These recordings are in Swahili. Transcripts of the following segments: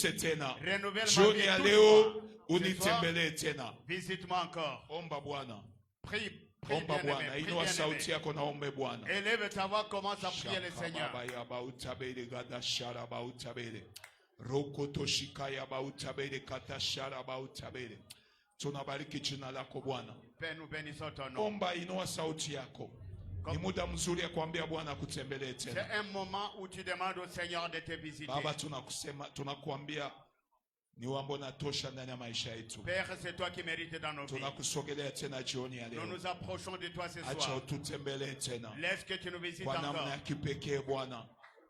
uniguse tena. Renouvelle ma Jioni vie ya tout leo soir. unitembelee tena. Visite-moi encore. Omba Bwana. Prie Omba bien-aimé, Bwana. prie Inua bien-aimé. sauti yako na ombe Bwana. Élève ta voix, commence à prier le Seigneur. Tunabariki jina lako Bwana. Père, nous bénissons ton nom. Omba, inua sauti yako. Ni muda mzuri ya kuambia Bwana akutembelee C'est tena. un moment où tu demandes au Seigneur de te visiter. Baba, tunakuambia ni wambo natosha ndani ya maisha yetu. Père, c'est toi qui mérites dans nos vies. Tunakusogelea tena jioni ya leo. Nous nous approchons de toi ce Acha soir. ututembelee tena. Laisse que tu nous visites Kwa namna encore. ya kipekee Bwana.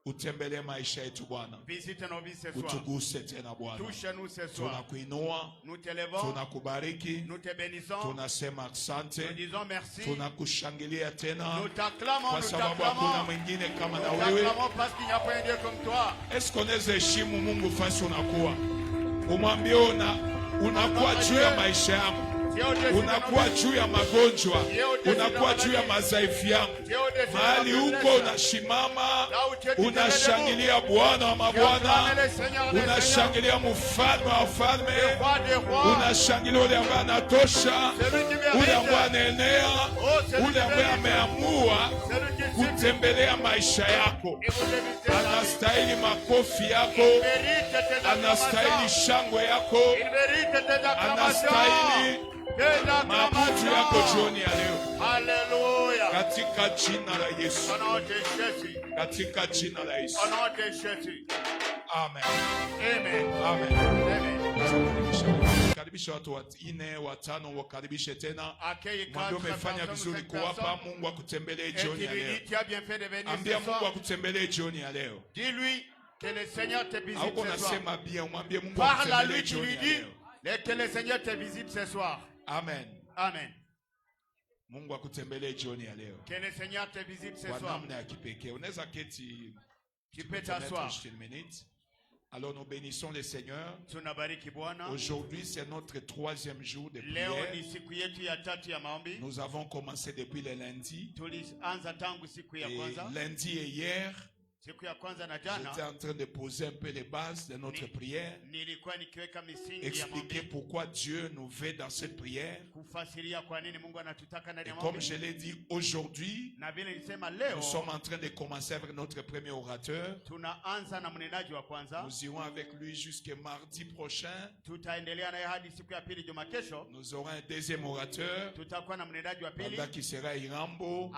Utembelee maisha yetu Bwana. Visite nos vies ce soir. Utuguse tena Bwana. Touche-nous ce soir. Tunakuinua, Nous t'élevons. tunakubariki, Nous te bénissons. tunasema asante, Nous disons merci. tunakushangilia tena Nous t'acclamons, kwa nous sababu hakuna t'acclamons. mwingine kama na Nous wewe. t'acclamons parce qu'il n'y a pas un Dieu comme toi. Est-ce qu'on unaweza heshimu Mungu fasi unakuwa? Umwambie unakuwa juu ya maisha yangu. Unakuwa juu ya magonjwa, unakuwa juu ya madhaifu yangu. Mahali huko unashimama, unashangilia Bwana wa mabwana, unashangilia mfalme wa wafalme, unashangilia ule ambaye anatosha, ule ambaye anaenea, ule ambaye ameamua kutembelea maisha yako. Anastahili makofi yako, anastahili shangwe yako, anastahili mabudu yako jioni ya leo. Haleluya. Katika jina la Yesu. Katika jina la Yesu. Amen. Amen. Amen. Amen. Karibisha watu wanne watano, wakaribishe tena. Mwambie umefanya vizuri kuwapa. Mungu akutembelee jioni ya leo. Ambia Mungu akutembelee jioni ya leo. Dis-lui que le Seigneur te visite Hauko ce soir. nasema bien, mwambie Mungu Parle à akutembelee lui, tu jioni lui ya dis leo. que le Seigneur te visite ce soir. Amen. Amen. Mungu akutembelee jioni ya leo. Que le Seigneur te visite ce Kwa soir. namna ya kipekee. Unaweza keti. Tu peux t'asseoir. Alors nous bénissons le Seigneur. Tunabariki Bwana. Aujourd'hui c'est notre troisième jour de Leo prière. ni siku yetu ya tatu ya maombi. Nous avons commencé depuis le lundi. Tulianza tangu siku ya Et kwanza. lundi et hier, Siku ya kwanza na jana j'étais en train de poser un peu les bases de notre prière. nilikuwa nikiweka misingi ya Expliquer maombi. pourquoi Dieu nous veut dans cette prière. Kufasiria kwa nini Mungu anatutaka ndani Et ya comme maombi. je l'ai dit aujourd'hui, Na vile nilisema leo nous sommes en train de commencer avec notre premier orateur. tunaanza na mnenaji wa kwanza. Nous irons avec lui jusqu'à mardi prochain. Tutaendelea naye hadi siku ya pili juma kesho. Nous aurons un deuxième orateur, Tutakuwa na mnenaji wa pili qui sera Irambo.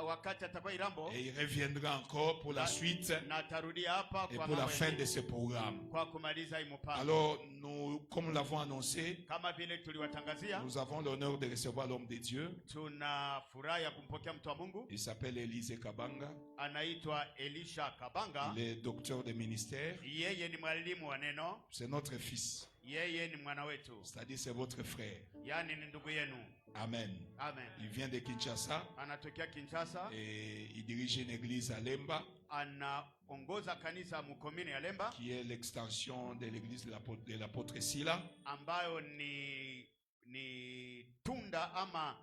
wakati atakuwa Irambo Et il reviendra encore pour la suite na atarudia hapa et kwa pour la mambo fin ya- de ce programme. kwa kumaliza hii mpango. Alors, nous, comme nous l'avons annoncé, Kama vile tuliwatangazia, nous avons l'honneur de recevoir l'homme de Dieu. tuna furaha ya kumpokea mtu wa Mungu. Il s'appelle Élise Kabanga. Anaitwa Elisha Kabanga. Il est docteur de ministère. Yeye ni mwalimu wa neno. C'est notre fils. Yeye ni mwana wetu, C'est-à-dire c'est votre frère. yani ni ndugu yenu. Amen. Amen. Il vient de Kinshasa Anatokea Kinshasa. et il dirige une église à Lemba, Anaongoza kanisa mukomini ya Lemba qui est l'extension de l'église de l'apôtre Sila. ambayo ni tunda ama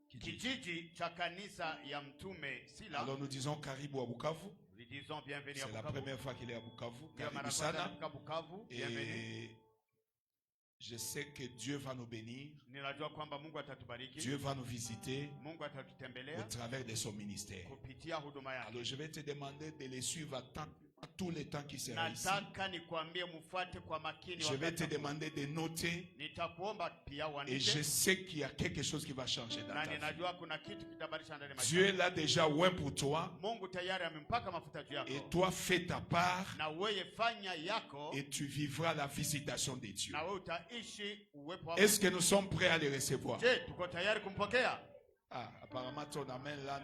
kijiji cha kanisa ya mtume Sila. Alors nous disons Karibu à Bukavu. Nous disons bienvenue à C'est la Bukavu. première fois qu'il est à Bukavu. Ndio mara Karibu kwanza sana. anafika Bukavu. Bienvenue. Et je sais que Dieu va nous bénir. Ninajua kwamba Mungu atatubariki. Dieu va nous visiter Mungu atatutembelea au travers de son ministère. kupitia huduma yake. Alors je vais te demander de les suivre à tous les temps qui sera ici. Nataka nikwambie mfuate kwa makini Je vais te wakati. demander de noter Nitakuomba pia et je uandike. sais qu'il y a quelque chose qui va changer dans Na ta vie. ninajua kuna kitu kitabadilisha ndani ya maisha. Dieu l'a déjà oint pour toi Mungu tayari amempaka mafuta juu yako. et toi fais ta part Na wewe fanya yako et tu vivras la visitation de Dieu. na wewe utaishi uwepo wa Est-ce Mungu. que nous sommes prêts à les recevoir? Je, tuko tayari kumpokea? Ah, apparemment ton amen là.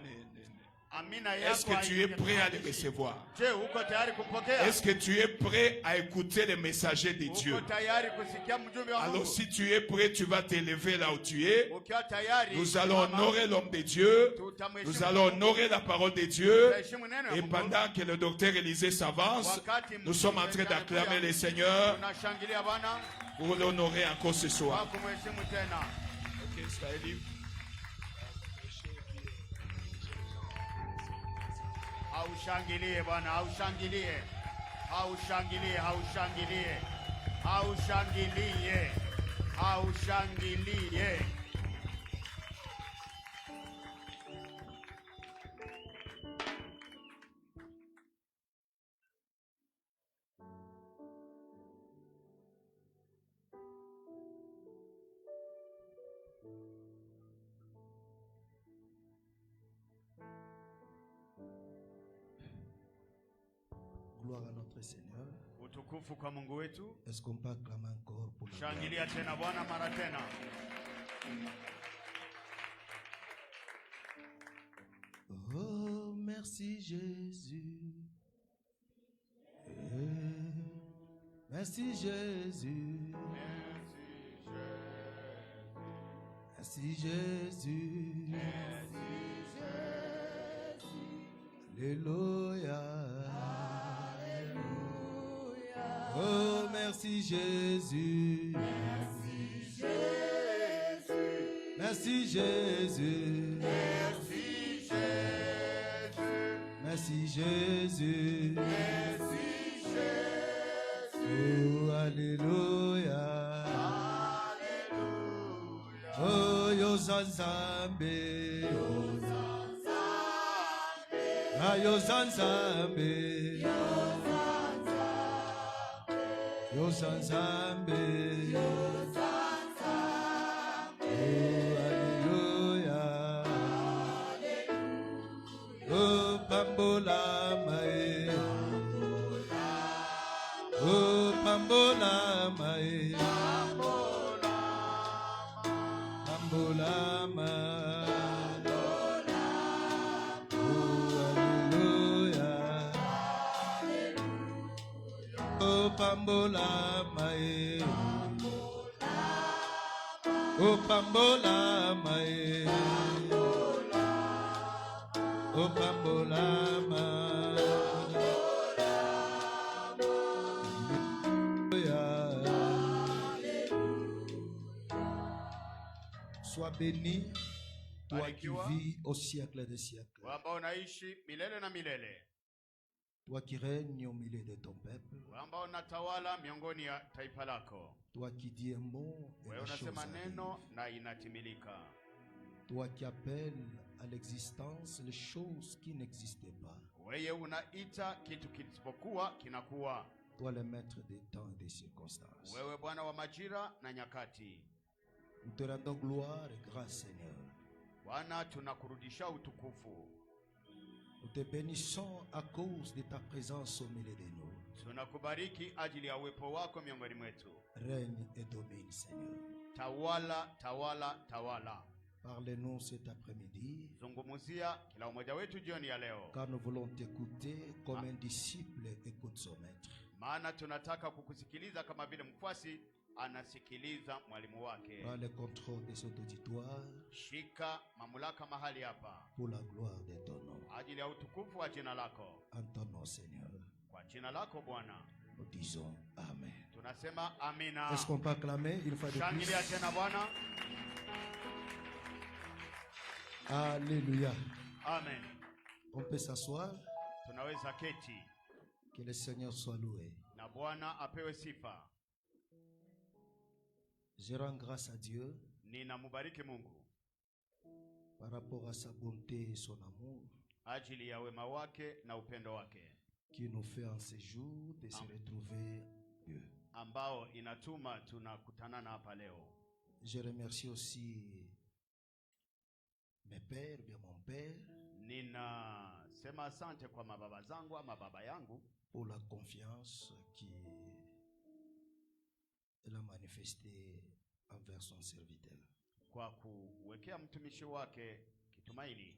Amina Est-ce yako. que tu es prêt à les recevoir? Je, uko tayari kumpokea? Est-ce que tu es prêt à écouter les messagers de Dieu? Uko tayari kusikia mjumbe wa Alors Mungu? si tu es prêt, tu vas t'élever là où tu es. Ukiwa tayari, Nous allons simama, honorer l'homme de Dieu. tutamheshimu Nous allons Mungu, honorer la parole de Dieu. tutaheshimu neno la Et Mungu. pendant que le docteur Élisée s'avance, Wakati nous sommes en train d'acclamer le Seigneur tunashangilia Bwana pour l'honorer encore ce kwa soir. kumheshimu tena. Ok, Swahili. Aushangilie Bwana, aushangilie. Haushangilie, haushangilie. Haushangilie. Haushangilie. Gloire à notre Seigneur. Utukufu kwa Mungu wetu. Est-ce qu'on peut acclamer encore pour le Shangilia tena Bwana mara tena. Oh, merci Jésus. Merci Jésus. Merci Jésus. Alléluia. Oh, merci Jésus. Merci Jésus. Merci Jésus. Oh, alléluia. Oh, Yozanzambe. Ah, Yozanzambe. Yozanzambe. Oh, alléluia. Oh, Pambolama. Oh, Pambolama. Pambolama. Oh, alléluia. Oh, Pambolama. Oh, Pambolama. Oh, Pambolama. Sois béni, toi qui vis au siècle des siècles. Ambao unaishi milele na milele. Toi qui règnes au milieu de ton peuple. Ambao unatawala miongoni ya taifa lako. Toi qui dis un mot et wewe unasema neno na inatimilika. Toi qui appelles à l'existence les choses qui n'existaient pas. Wewe unaita kitu kisipokuwa kinakuwa. Toi le maître des temps et des circonstances. Wewe Bwana wa majira na nyakati. Nous te rendons gloire et grâce, Seigneur. Bwana, tunakurudisha utukufu. Nous te bénissons à cause de ta présence au milieu de nous. Tunakubariki ajili ya uwepo wako miongoni mwetu. Règne et domine, Seigneur. Tawala, tawala, tawala. Parle-nous cet après-midi. Zungumzia kila mmoja wetu jioni ya leo. Car nous voulons t'écouter comme un disciple écoute son maître. Maana tunataka kukusikiliza kama vile mfuasi anasikiliza mwalimu wake. Prends le contrôle de cet auditoire. Shika mamlaka mahali hapa. Pour la gloire de ton nom. Ajili ya utukufu wa jina lako. En ton nom, Seigneur. Kwa jina lako Bwana. Nous disons Amen. Tunasema amina. Est-ce qu'on peut acclamer une fois de plus? Shangilia tena Bwana. Alléluia. Amen. On peut s'asseoir. Tunaweza keti. Que le Seigneur soit loué. Na Bwana apewe sifa. Je rends grâce à Dieu. Ninamubariki Mungu. Par rapport à sa bonté et son amour. Ajili ya wema wake na upendo wake. Qui nous fait en ce jour de se retrouver Dieu. Ambao inatuma tunakutanana hapa leo. Je remercie aussi mes pères, bien mon père. Ninasema asante kwa mababa zangu ama baba yangu. Pour la confiance qu'il a manifestée envers son serviteur. Kwa kuwekea mtumishi wake kitumaini.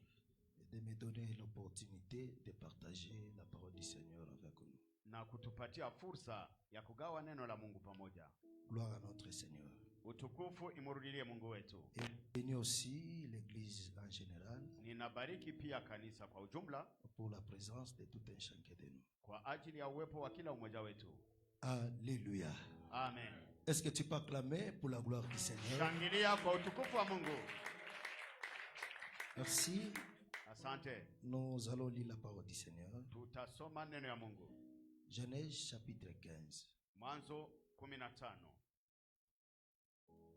De me donner l'opportunité de partager la parole du Seigneur avec nous. Na kutupatia fursa ya kugawa neno la Mungu pamoja. Gloire à notre Seigneur. Utukufu imurudilie Mungu wetu. Et bénis aussi l'église en général. Ninabariki pia kanisa kwa ujumla. Pour la présence de tout un chacun de nous. Kwa ajili ya uwepo wa kila mmoja wetu. Alléluia. Amen. Est-ce que tu peux acclamer pour la gloire du Seigneur? Shangilia kwa utukufu wa Mungu. Merci. Asante. Nous allons lire la parole du Seigneur. Tutasoma neno ya Mungu. Genèse chapitre 15, Mwanzo 15.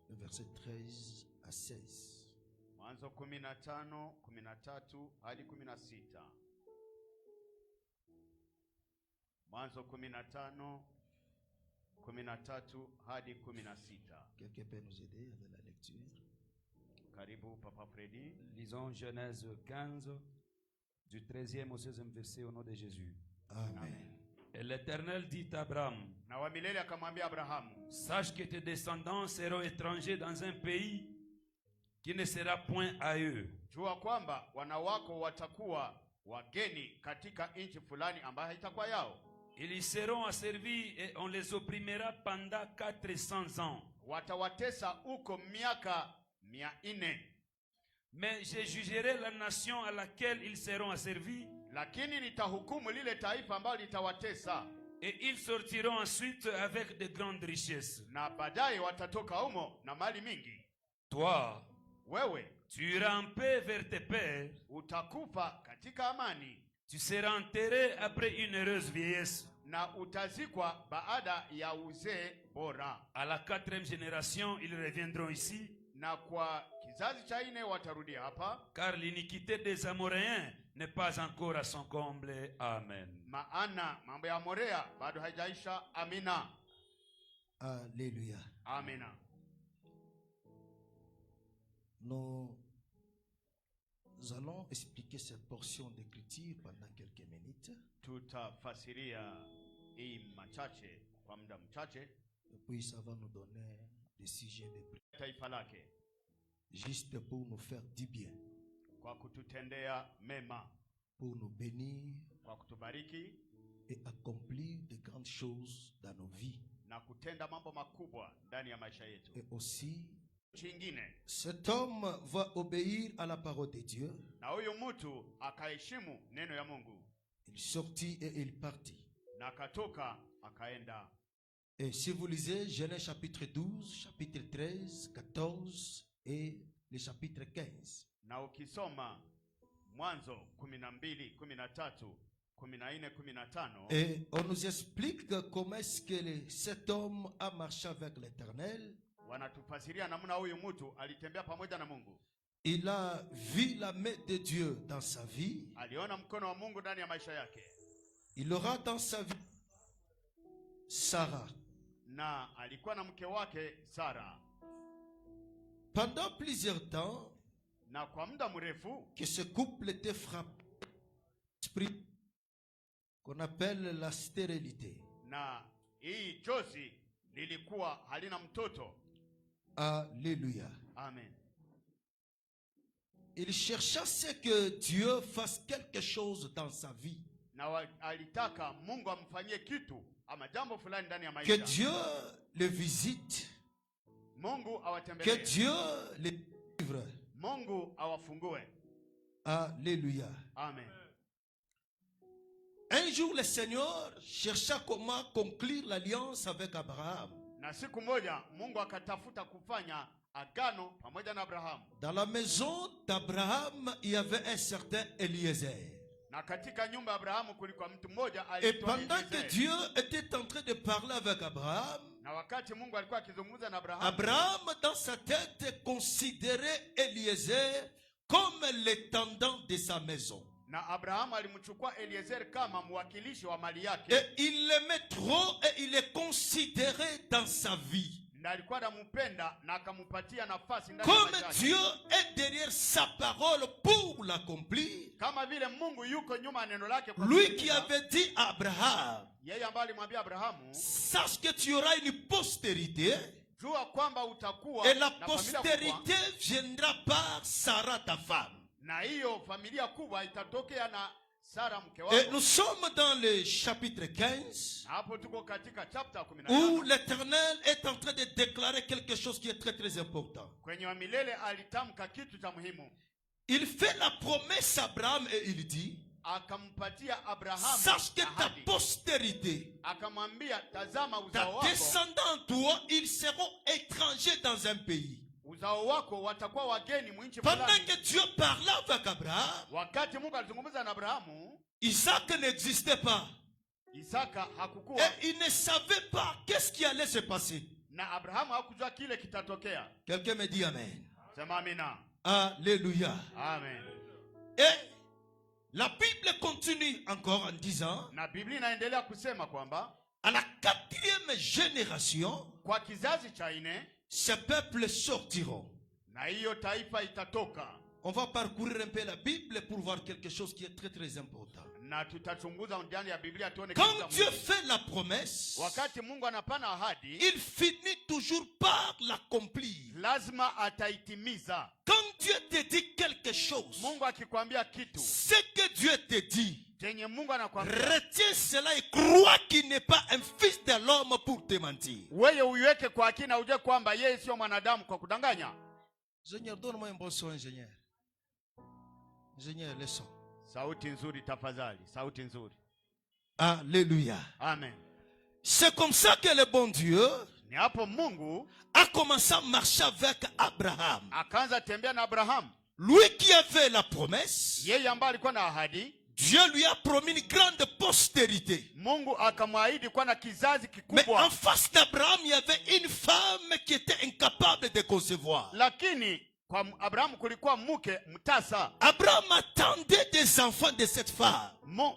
le verset 13 à 16. Mwanzo 15, 13 hadi 16. Mwanzo 15, 13 hadi 16. Quelqu'un peut nous aider avec la lecture? Karibu Papa Freddy. Lisons Genèse 15, du 13e au 16e verset au nom de Jésus. Amen. Et l'Éternel dit à Abraham, Na wa milele akamwambia Abrahamu, sache que tes descendants seront étrangers dans un pays qui ne sera point à eux. jua kwamba wana wako watakuwa wageni katika nchi fulani ambayo haitakuwa yao. Ils y seront asservis et on les opprimera pendant 400 ans. Watawatesa uko miaka 400. Mais je jugerai la nation à laquelle ils seront asservis, Lakini nitahukumu lile taifa ambalo litawatesa, et ils sortiront ensuite avec de grandes richesses. na baadaye watatoka humo na mali mingi. Toi, Wewe tu iras en paix vers tes pères, utakufa katika amani tu seras enterré après une heureuse vieillesse. na utazikwa baada ya uzee bora. À la 4e génération, ils reviendront ici, Na kwa kizazi cha 4 watarudi hapa, car l'iniquité des Amoréens n'est pas encore à son comble. Amen. maana mambo ya Morea bado haijaisha. Amina, Alléluia. amina. Nous allons expliquer cette portion d'écriture pendant quelques minutes. Tutafasiria hii machache kwa muda mchache. Et puis ça va nous donner des sujets de prière. Taifa lake Juste pour nous faire du bien, kwa kututendea mema, pour nous bénir kwa kutubariki et accomplir de grandes choses dans nos vies. na kutenda mambo makubwa ndani ya maisha yetu. Et aussi, Chingine, cet homme va obéir à la parole de Dieu. na huyu mtu akaheshimu neno ya Mungu Il sortit et il partit. na akatoka akaenda. Et si vous lisez Genèse chapitre 12, chapitre 13, 14 et le chapitre 15, Na ukisoma Mwanzo 12, 13, 14, 15, et on nous explique comment est-ce que cet homme a marché avec l'Éternel. wanatufasiria namna huyu mtu alitembea pamoja na Mungu. Il a vu la main de Dieu dans sa vie. Aliona mkono wa Mungu ndani ya maisha yake, Il aura dans sa vie Sarah. na alikuwa na mke wake Sara. Pendant plusieurs temps, Na kwa muda mrefu que ce couple était frappé d'esprit qu'on appelle la stérilité. na hii jozi lilikuwa halina mtoto. Alléluia. Amen. Il cherchait ce que Dieu fasse quelque chose dans sa vie. Na alitaka Mungu amfanyie kitu ama jambo fulani ndani ya Que maisha. Dieu le visite. Mungu Que awatembelee. Dieu le livre. Mungu awafungue. Alléluia. Amen. Un jour, le Seigneur chercha comment conclure l'alliance avec Abraham. Na siku moja Mungu akatafuta kufanya agano pamoja na Abrahamu. Dans la maison d'Abraham, il y avait un certain Eliezer. Na katika nyumba ya Abrahamu kulikuwa mtu mmoja Et aliitwa pendant que Eliezer. Dieu était en train de parler avec Abraham, Na wakati Mungu alikuwa akizungumza na Abrahamu, Abraham, dans sa tête, considérait Eliezer comme l'intendant de sa maison. na Abrahamu alimchukua Eliezer kama mwakilishi wa mali Et yake, il l'aimait trop et il le considérait dans sa vie. na alikuwa anampenda na akampatia nafasi ndani ya Comme maisha yake. Dieu est derrière sa parole pour l'accomplir, Kama vile Mungu yuko nyuma ya neno lake kwa lui qui kutimiza. avait dit à Abraham, Yeye ambaye alimwambia Abrahamu, sache que tu auras une postérité, jua kwamba utakuwa et la na familia postérité kubwa, viendra par Sarah ta femme. na hiyo familia kubwa itatokea na Sara mke Et wako. nous sommes dans le chapitre 15, Na hapo tuko katika chapter où 15 l'Éternel est en train de déclarer quelque chose qui est très très important. kwenye wa milele alitamka kitu cha muhimu. Il fait la promesse à Abraham et il dit, Akampatia Abrahamu sache que ta ahadi. postérité, Akamwambia, tazama ta uzao wako, descendant, toi, ils seront étrangers dans un pays. uzao wako watakuwa wageni mwinchi Pendant fulani. que Dieu parlait avec Abraham, Wakati Mungu alizungumza na Abrahamu, Isaac n'existait pas. Isaka hakukuwa, et il ne savait pas qu'est-ce qui allait se passer. na Abrahamu hakujua kile kitatokea. Quelqu'un me dit amen. Sema amina. Alléluia. Amen. Et la Bible continue encore en disant, Na Biblia inaendelea kusema kwamba à la 4e génération, kwa kizazi cha 4 ces peuples sortiront. na hiyo taifa itatoka. On va parcourir un peu la Bible pour voir quelque chose qui est très très important. Na tutachunguza ndani ya Biblia tuone Quand Dieu fait la promesse, wakati Mungu anapana ahadi, il finit toujours par l'accomplir. lazima ataitimiza. Quand Dieu te dit quelque chose, Mungu akikwambia kitu, ce que Dieu te dit, chenye Mungu anakwambia, retiens cela et crois qu'il n'est pas un fils de l'homme pour te mentir. wewe uiweke kwa akili na ujue kwamba yeye sio mwanadamu kwa kudanganya. Seigneur, donne-moi un bon son, ingénieur. Ingénieur, le son. Sauti nzuri tafadhali, sauti nzuri. Alléluia. Amen. C'est comme ça que le bon Dieu Ni hapo Mungu a commencé à marcher avec Abraham. akaanza tembea na Abrahamu. Lui qui avait la promesse, Yeye ambaye alikuwa na ahadi, Dieu lui a promis une grande postérité. Mungu akamwahidi kuwa na kizazi Mais kikubwa. en face d'Abraham, il y avait une femme qui était incapable de concevoir. Lakini kwa Abrahamu kulikuwa mke mtasa. Abraham attendait des enfants de cette femme.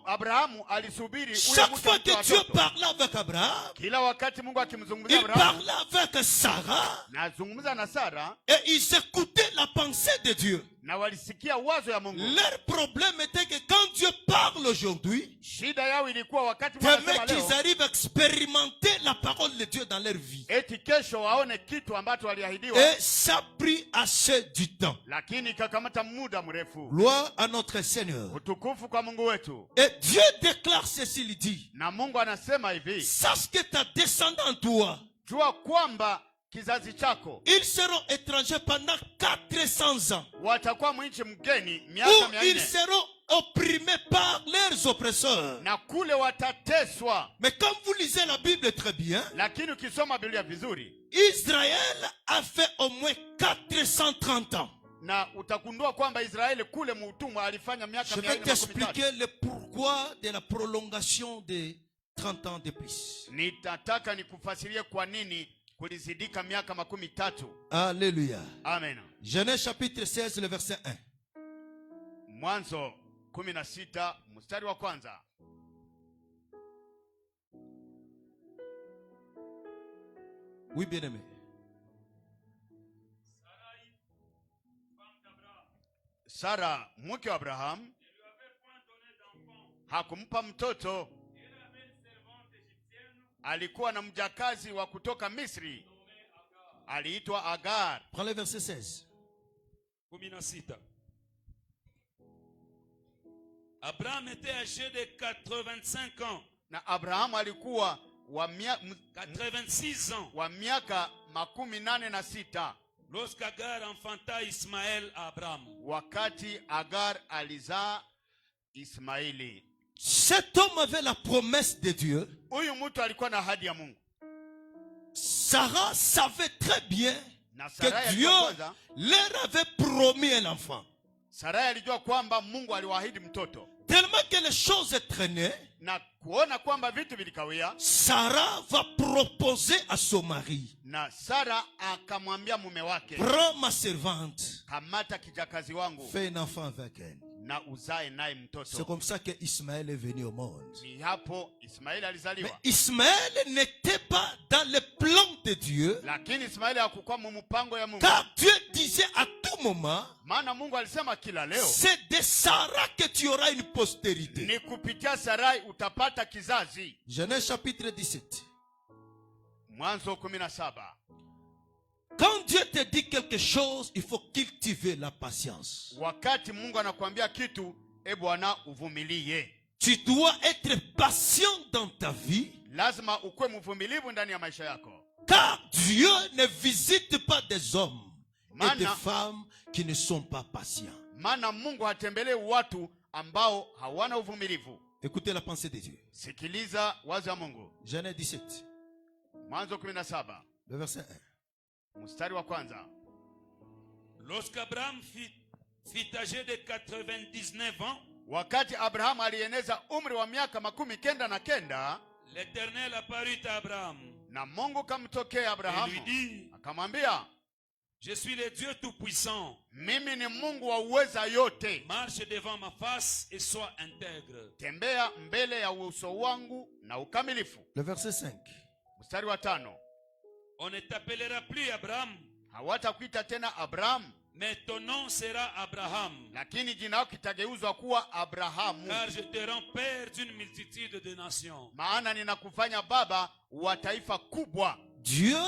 Abrahamu alisubiri ule Chaque mke fois mtoto que wa Dieu watoto. parlait avec Abraham, Kila wakati Mungu akimzungumzia il Abrahamu parlait avec Sarah na azungumza na Sara, et ils écoutaient la pensée de Dieu. na walisikia wazo ya Mungu. Leur problème était que quand Dieu parle aujourd'hui, Shida yao ilikuwa wakati des wanasema mecs, ils leo arrivent à expérimenter la parole de Dieu dans leur vie. eti kesho waone kitu ambacho waliahidiwa, Et ça a pris assez du temps. lakini ikakamata muda mrefu. Gloire à notre Seigneur. Utukufu kwa Mungu wetu. Et Dieu déclare ceci, il dit, Na Mungu anasema hivi, sache que ta descendance, toi, jua kwamba kizazi chako ils seront étrangers pendant 400 ans. watakuwa mwinchi mgeni Où miaka ils 400, seront opprimés par leurs oppresseurs. na kule watateswa. Mais quand vous lisez la Bible très bien, Lakini ukisoma Biblia vizuri, Israël a fait au moins 430 ans. na utagundua kwamba Israeli kule muutumwa alifanya miaka Je vais 413. t'expliquer le pourquoi de la prolongation de 30 ans de plus. Nitataka nikufasirie kwa nini kulizidika miaka 13. Alléluia. Amen. Genèse chapitre 16, le verset 1. Mwanzo 16 mstari wa kwanza. Oui, bien-aimé. Sara mke wa Abraham hakumpa mtoto. Alikuwa na mjakazi wa kutoka Misri, aliitwa Agar. Prends le verset 16. 16. Abraham était âgé de 85 ans. Na Abrahamu alikuwa wa 86 ans. wa miaka 86 Lorsqu'Agar enfanta Ismaël à Abraham. wakati Agar alizaa Ismaili. Cet homme avait la promesse de Dieu. Huyu mtu alikuwa na ahadi ya Mungu. Sarah savait très bien Na Sarai que Dieu alijua kwanza, leur avait promis un enfant. Sarai alijua kwamba Mungu aliwaahidi mtoto. Tellement que les choses traînaient, Na kuona kwamba vitu vilikawia, Sarah va proposer à son mari, na Sara akamwambia mume wake, prends ma servante, kamata kijakazi wangu fais un enfant avec elle. na uzae naye C'est mtoto. comme ça que Ismaël est venu au monde. Ni hapo Ismaili Mais alizaliwa. Ismaël n'était pas dans le plan de Dieu, Lakini Ismaili hakukuwa mpango ya Mungu. car Dieu disait à tout moment, Maana Mungu alisema kila leo, c'est de Sarah que tu auras une postérité. ni kupitia Sarai utapata kizazi. Genèse chapitre 17. Mwanzo 17. Quand Dieu te dit quelque chose, il faut cultiver la patience. Wakati Mungu anakuambia kitu, Bwana uvumilie. Tu dois être patient dans ta vie, Lazima ukuwe mvumilivu ndani ya maisha yako. car Dieu ne visite pas des hommes et des Mana- femmes qui ne sont pas patients. Maana Mungu hatembelee watu ambao hawana uvumilivu. Écoutez la pensée de Dieu. Sikiliza wazo ya Mungu. Genèse 17, Mwanzo 17 le verset 1. mstari wa kwanza. Lorsqu'Abraham fut âgé de 99 ans, wakati Abrahamu alieneza umri wa miaka 99, l'Éternel apparut à Abraham na Mungu kamtokea et Abrahamu lui dit, akamwambia, je suis le Dieu tout-puissant. mimi ni Mungu wa uweza yote. Marche devant ma face et sois intègre. Tembea mbele ya uso wangu na ukamilifu. Le verset 5. Mstari wa 5. On ne t'appellera plus Abraham, Hawatakuita tena Abrahamu, mais ton nom sera Abraham. lakini jina lako kitageuzwa kuwa Abrahamu. Car je te rends père d'une multitude de nations. Maana ninakufanya baba wa taifa kubwa. Dieu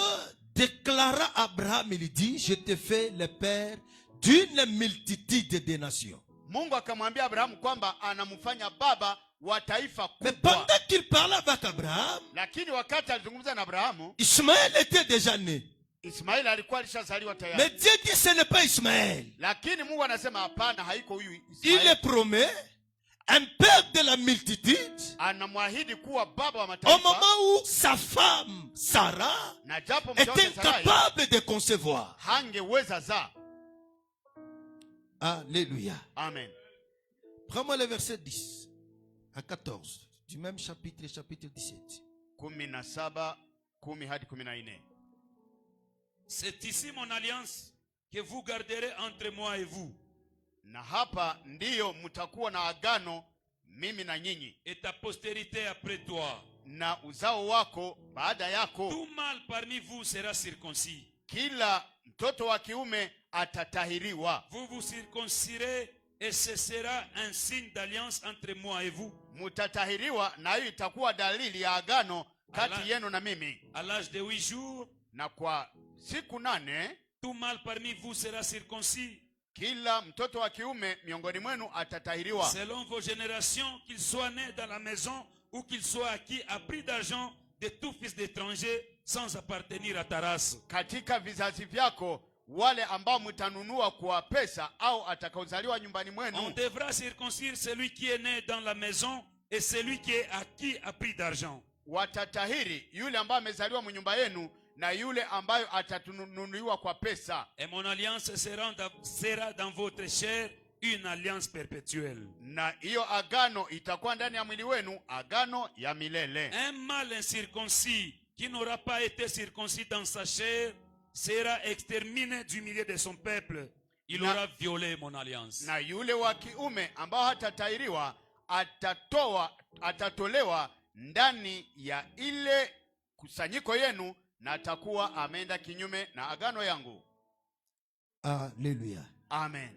déclara à Abraham, il dit, je te fais le père d'une multitude de nations. Mungu akamwambia Abrahamu kwamba anamfanya baba wa taifa Mais kubwa. pendant qu'il parlait avec Abraham, Lakini wakati alizungumza na Abrahamu, Ismaël était déjà né. Ismaili alikuwa alishazaliwa Mais tayari. Dieu dit, ce n'est pas Ismaël. Lakini Mungu anasema hapana, haiko huyu Il Ismaili. est promet un père de la multitude Anamwahidi kuwa baba wa au mataifa, moment où sa femme, Sarah, na japo mke est wake Sarai incapable de concevoir. hangeweza zaa. Alléluia. Amen. Prends-moi le verset 10 à 14 du même chapitre, chapitre 17. 17, 10 hadi 14. C'est ici mon alliance que vous garderez entre moi et vous, Na hapa ndiyo mtakuwa na agano mimi na nyinyi, et ta postérité après toi. na uzao wako baada yako. Tout mâle parmi vous sera circoncis. Kila mtoto wa kiume atatahiriwa. Vous vous circoncirez et ce sera un signe d'alliance entre moi et vous. Mutatahiriwa, na hiyo itakuwa dalili ya agano kati yenu na mimi. À l'âge de 8 jours, Na kwa siku 8 tout mâle parmi vous sera circoncis. kila mtoto wa kiume miongoni mwenu atatahiriwa, Selon vos générations, qu'il soit né dans la maison ou qu'il soit acquis à prix d'argent de tout fils d'étranger sans appartenir à ta race. katika vizazi vyako, wale ambao mtanunua kwa pesa au atakaozaliwa nyumbani On mwenu. devra circoncire celui qui est né dans la maison et celui qui est acquis à prix d'argent. Watatahiri yule ambaye amezaliwa mnyumba yenu na yule ambayo atanunuliwa kwa pesa. Et mon alliance sera dans votre chair une alliance perpétuelle. Na hiyo agano itakuwa ndani ya mwili wenu, agano ya milele. Un mâle incirconcis qui n'aura pas été circoncis dans sa chair sera exterminé du milieu de son peuple. Il aura violé mon alliance. Na yule wa kiume ambao hatatahiriwa atatolewa ndani ya ile kusanyiko yenu, na atakuwa ameenda kinyume na agano yangu. Alléluia. Amen.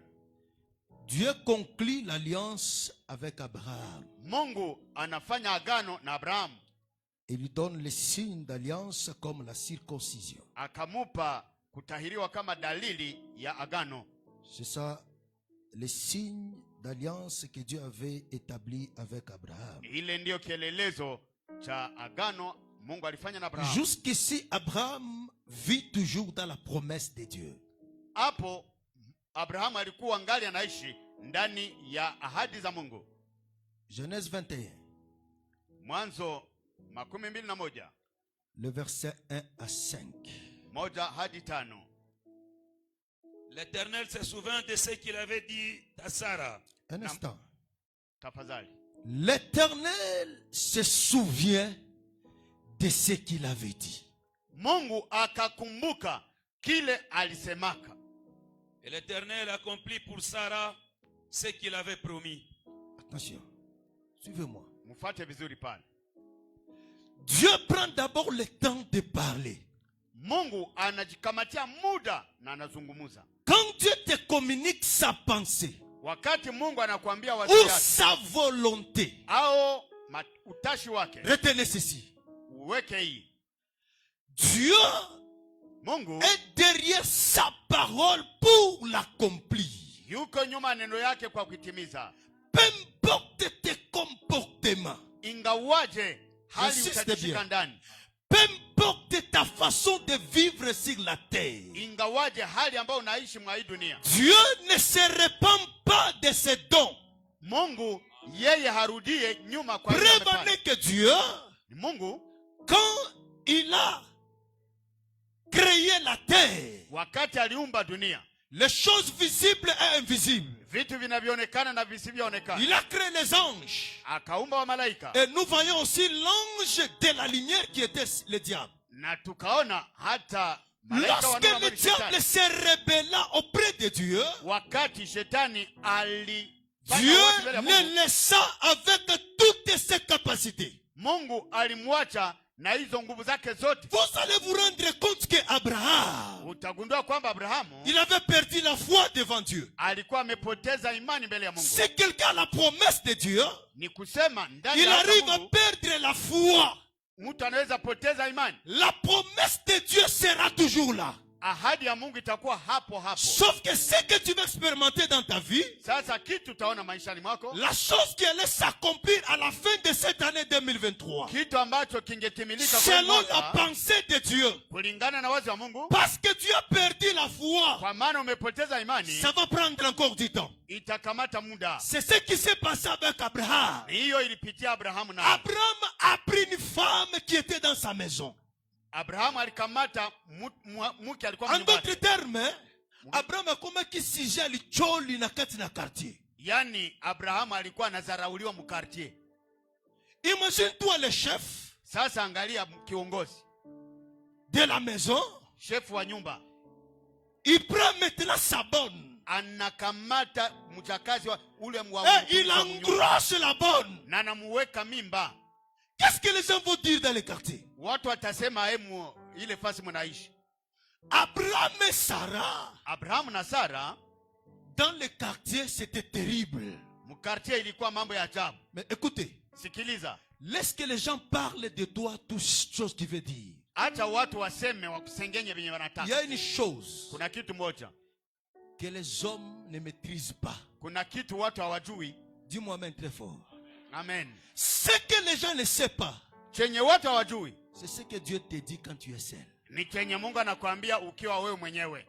Dieu conclut l'alliance avec Abraham. Mungu anafanya agano na Abrahamu, Il lui donne les signes d'alliance comme la circoncision. akamupa kutahiriwa kama dalili ya agano. C'est ça, les signes d'alliance que Dieu avait établis avec Abraham. Ile ndiyo kielelezo cha agano Mungu alifanya na Abrahamu. Jusqu'ici, Abraham vit toujours dans la promesse de Dieu. Hapo Abrahamu alikuwa ngali anaishi ndani ya ahadi za Mungu. Genèse 21, Mwanzo 21, le verset 1 à 5. 1 hadi 5. L'Éternel se souvint de ce qu'il avait dit à Sarah. Un instant. Tafadhali. L'Éternel se souvient de ce qu'il avait dit. Mungu akakumbuka kile alisemaka. Et l'Éternel accomplit pour Sarah ce qu'il avait promis. Attention, suivez-moi. Mfuate vizuri pale. Dieu prend d'abord le temps de parler. Mungu anajikamatia muda na anazungumuza. Quand Dieu te communique sa pensée Wakati Mungu anakuambia wazi ou yake sa volonté, au utashi wake, retenez ceci. uweke hii. Dieu Mungu est derrière sa parole pour l'accomplir. yuko nyuma neno yake kwa kutimiza. Peu importe tes comportements, Ingawaje hali Insiste utajishika bien. ndani. peu importe ta façon de vivre sur la terre, Ingawaje hali ambayo unaishi mwa hii dunia. Dieu ne se repent pas de ses dons. Mungu yeye harudie nyuma kwa yale amefanya. Prévenez que Dieu, Mungu quand il a créé la terre, wakati aliumba dunia, les choses visibles et invisibles, vitu vinavyoonekana na visivyoonekana. Il a créé les anges. Akaumba wa malaika. Et nous voyons aussi l'ange de la lumière qui était le diable. Na tukaona hata malaika wa Lorsque nuru le diable se rébella auprès de Dieu, wakati shetani Dieu le laissa avec toutes ses capacités. Mungu alimwacha na hizo nguvu zake zote. Vous allez vous rendre compte que Abraham, utagundua kwamba Abrahamu il avait perdu la foi devant Dieu. alikuwa amepoteza imani mbele ya Mungu. Si quelqu'un a la promesse de Dieu, Ni kusema ndani il ya arrive à Mungu perdre la foi. mtu anaweza poteza imani. La promesse de Dieu sera toujours là. Ahadi ya Mungu itakuwa hapo hapo. Sauf que ce que tu vas expérimenter dans ta vie, Sasa kitu utaona maishani mwako, la chose qui allait s'accomplir à la fin de cette année 2023, kitu ambacho kingetimilika kwa selon la mwaka pensée de Dieu, kulingana na wazo wa Mungu, parce que tu as perdu la foi, kwa maana umepoteza imani, ça va prendre encore du temps. itakamata muda. C'est ce qui s'est passé avec Abraham. Hiyo ilipitia Abrahamu na Abraham a pris une femme qui était dans sa maison. Abrahamu alikamata mke alikuwa En mnyumbani. d'autres termes, Abraham a comme qui siège licholi na kati na quartier. Yani Abrahamu alikuwa anazarauliwa mkartie. Imagine toi le chef Sasa angalia kiongozi de la maison, chef wa nyumba il prend maintenant sa bonne anakamata mchakazi wa ule et il engrosse la bonne. na anamuweka mimba. Qu'est-ce que les gens vont dire dans les quartiers? Watu watasema ile fasi mnaishi. Abraham et Sarah, Abrahamu na Sara dans les quartiers, c'était terrible. mkartie ilikuwa mambo ya ajabu. Mais écoutez, Sikiliza, laisse que les gens parlent de toi toutes choses qu'ils veulent dire. acha watu waseme wakusengenye venye Il y wanataka. a une chose Kuna kitu moja, que les hommes ne maîtrisent pas. kuna kitu watu hawajui. Dis-moi amen très fort. Amen. Ce que les gens ne savent pas, Chenye watu hawajui c'est ce que Dieu te dit quand tu es seul. ni chenye Mungu anakuambia ukiwa wewe mwenyewe.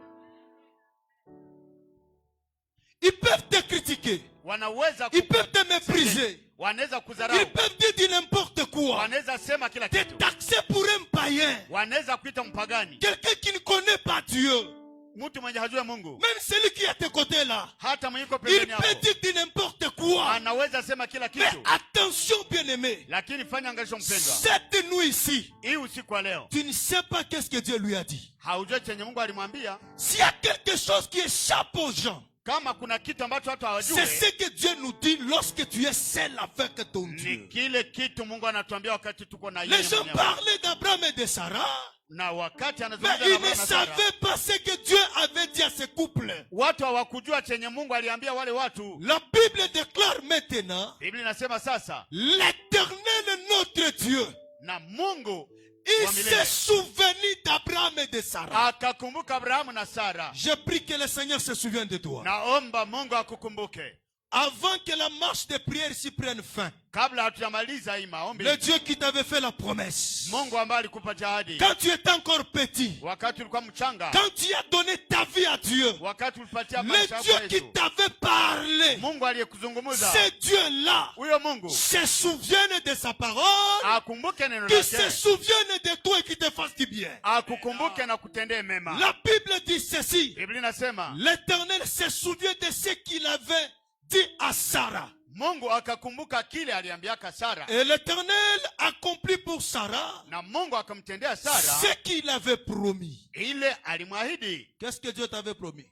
Ils peuvent te critiquer. Wanaweza Ils peuvent te mépriser. wanaweza Ils kudharau, peuvent te dire n'importe quoi. wanaweza sema kila Te kitu, taxer pour un païen. wanaweza kuita mpagani, Quelqu'un qui ne connaît pas Dieu. mtu mwenye hajui Mungu. Même celui qui est à tes côtés là. Hata mwenye yuko Il pembeni peut yako dire n'importe quoi. anaweza sema kila Mais kitu, attention bien aimé. lakini fanya angalisho mpendwa, Cette nuit ici, hii usiku wa leo tu ne sais pas qu'est-ce que Dieu lui a dit. haujui chenye Mungu alimwambia. S'il y a quelque chose qui échappe aux gens, Kama kuna kitu ambacho watu c'est ce hawajui, que Dieu nous dit lorsque tu es seul avec ton ni Dieu. kile kitu Mungu anatuambia wakati tuko na Les yeye gens mwenyewe. parlaient d'Abraham et de Sarah, Na wakati mais anazungumza na ils ne Abrahamu na Sara, savaient pas ce que Dieu avait dit à ce couple. watu hawakujua chenye Mungu aliambia wale watu. La Bible déclare maintenant, Biblia inasema sasa, l'Éternel notre Dieu, na Mungu il wa s'est milele souvenu d'Abraham et de Sarah. akakumbuka Abrahamu na Sara. Je prie que le Seigneur se souvienne de toi. Naomba Mungu akukumbuke. Avant que la marche de prière ici prenne fin, Kabla hatujamaliza hii maombi, le Dieu qui t'avait fait la promesse, Mungu ambaye alikupa jahadi quand tu étais encore petit, wakati ulikuwa mchanga, quand tu as donné ta vie à Dieu, wakati ulipatia le maisha yako Dieu Yesu, qui t'avait parlé, Mungu aliyekuzungumza, ce Dieu-là, huyo Mungu se souvienne de sa parole, akumbuke neno qui se lake, souvienne de toi et qui te fasse du bien. akukumbuke na kutendee mema. La Bible dit ceci, Biblia inasema l'Éternel se souvient de ce qu'il avait dit à Sarah. Mungu akakumbuka kile aliambiaka Sara, Et l'Éternel accomplit pour Sarah na Mungu akamtendea Sara ce qu'il avait promis. ile alimwahidi. Qu'est-ce que Dieu t'avait promis?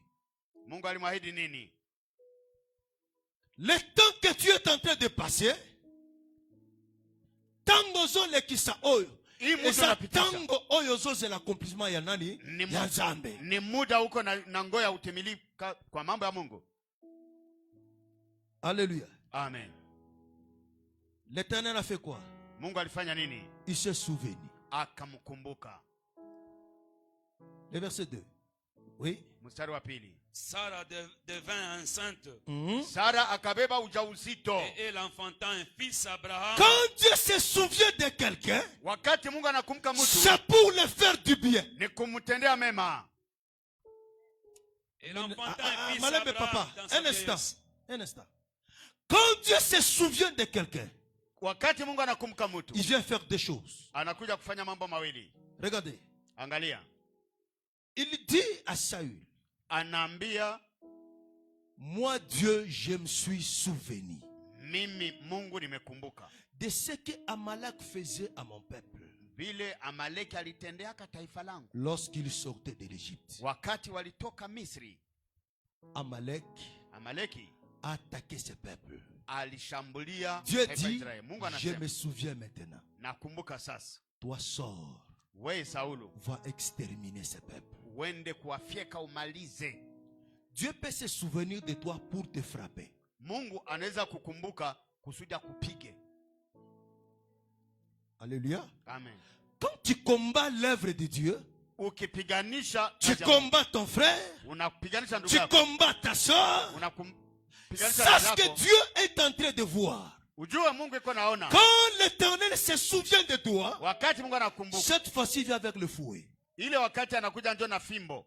Mungu alimwahidi nini? Le temps que tu es en train de passer, tango zole kisa oyo, Hii muda eza unapitisha tango oyo zoze l'accomplissement ya nani? Ya Nzambe. ni muda huko na ngoya utimilika kwa mambo ya Mungu. Alléluia. Amen. L'Éternel a fait quoi? Mungu alifanya nini? Il s'est souvenu. Akamkumbuka. Le verset 2. Oui. Mstari wa pili. Sarah devint enceinte Sara akabeba ujauzito. et elle enfanta un fils Abraham. Quand Dieu se souvient de quelqu'un, Wakati Mungu anakumbuka mtu, c'est pour le faire du bien. ni kumtendea mema. Elle enfanta un fils Madame et Abraham papa, dans sa un instant. vieillesse. Un instant. Quand Dieu se souvient de quelqu'un, Wakati Mungu anakumbuka mtu, il vient faire des choses. anakuja kufanya mambo mawili. Regardez. Angalia. Il dit à Saül, Anaambia Moi, Dieu, je me suis souvenu Mimi Mungu nimekumbuka de ce que Amalek faisait à mon peuple vile Amaleki alitendeaka taifa langu lorsqu'il sortait de l'Égypte. wakati walitoka Misri. Amaleki a attaqué ce peuple. alishambulia Dieu taifa dit, Israeli. Mungu je anasema me souviens maintenant. nakumbuka sasa, Toi sors, wewe Saulo va exterminer ce peuple. uende kuwafyeka umalize. Dieu peut se souvenir de toi pour te frapper. Mungu anaweza kukumbuka kusudi akupige. Alléluia. Amen. Quand tu combats l'œuvre de Dieu, Ukipiganisha tu combats ton frère, unapiganisha ndugu tu yako, combats ta soeur. unapiganisha Sache ndugu que yako, Dieu est en train de voir. ujue Mungu iko naona. Quand l'Éternel se souvient de toi, Wakati Mungu anakumbuka, cette fois-ci, viens avec le fouet. ile wakati anakuja ndio na fimbo.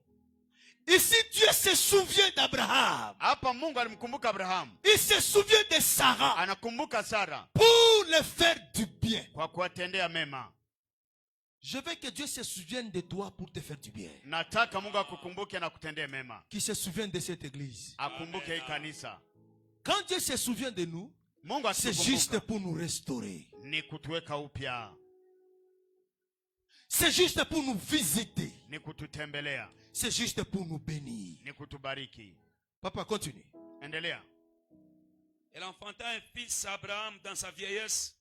Ici, Dieu se souvient d'Abraham. Hapa Mungu alimkumbuka Abraham, Il se souvient de Sarah anakumbuka Sara pour le faire du bien. kwa kuwatendea mema. Je veux que Dieu se souvienne de toi pour te faire du bien. Nataka Mungu akukumbuke na kutendea mema. Qu'il se souvienne de cette église. Akumbuke hii kanisa. Quand Dieu se souvient de nous, Mungu c'est juste asikukumbuka pour nous restaurer. ni kutuweka upya, C'est juste pour nous visiter. ni kututembelea, C'est juste pour nous bénir. ni kutubariki. Papa, continue. Endelea. Elle enfanta un fils Abraham dans sa vieillesse,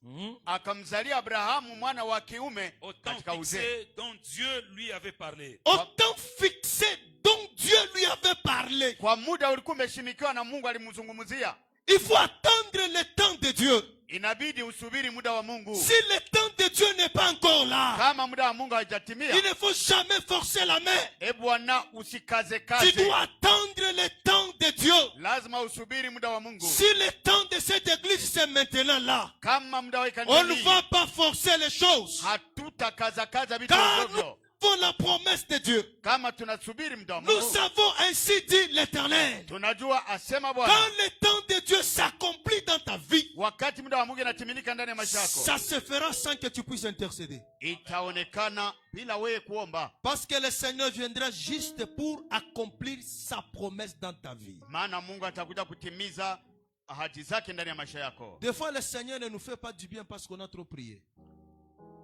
Akamzalia Abrahamu mwana wa kiume au temps katika uzee, fixé dont Dieu lui avait parlé. Au temps fixé dont Dieu lui avait parlé. kwa muda ulikuwa umeshimikiwa na Mungu alimzungumzia. Il faut attendre le temps de Dieu. Inabidi usubiri muda wa Mungu. Si le temps de Dieu n'est pas encore là, Kama muda wa Mungu haujatimia, il ne faut jamais forcer la main. Bwana usikaze Tu kaze, dois attendre le temps de Dieu. lazima usubiri muda wa Mungu. Si le temps de cette église c'est maintenant là, Kama muda wa on kanisa ne va pas forcer les choses. hatutakaza vitu Car nous hivyo. avons la promesse de Dieu. Kama tunasubiri muda wa Nous Mungu, savons ainsi dit l'Éternel. tunajua asema Quand Bwana, le temps de Dieu s'accomplit dans ta vie, wakati muda wa Mungu inatimilika ndani ya maisha yako, ça se fera sans que tu puisses intercéder. itaonekana bila wewe kuomba, Parce que le Seigneur viendra juste pour accomplir sa promesse dans ta vie. maana Mungu atakuja kutimiza ahadi zake ndani ya maisha yako. Des fois, le Seigneur ne nous fait pas du bien parce qu'on a trop prié.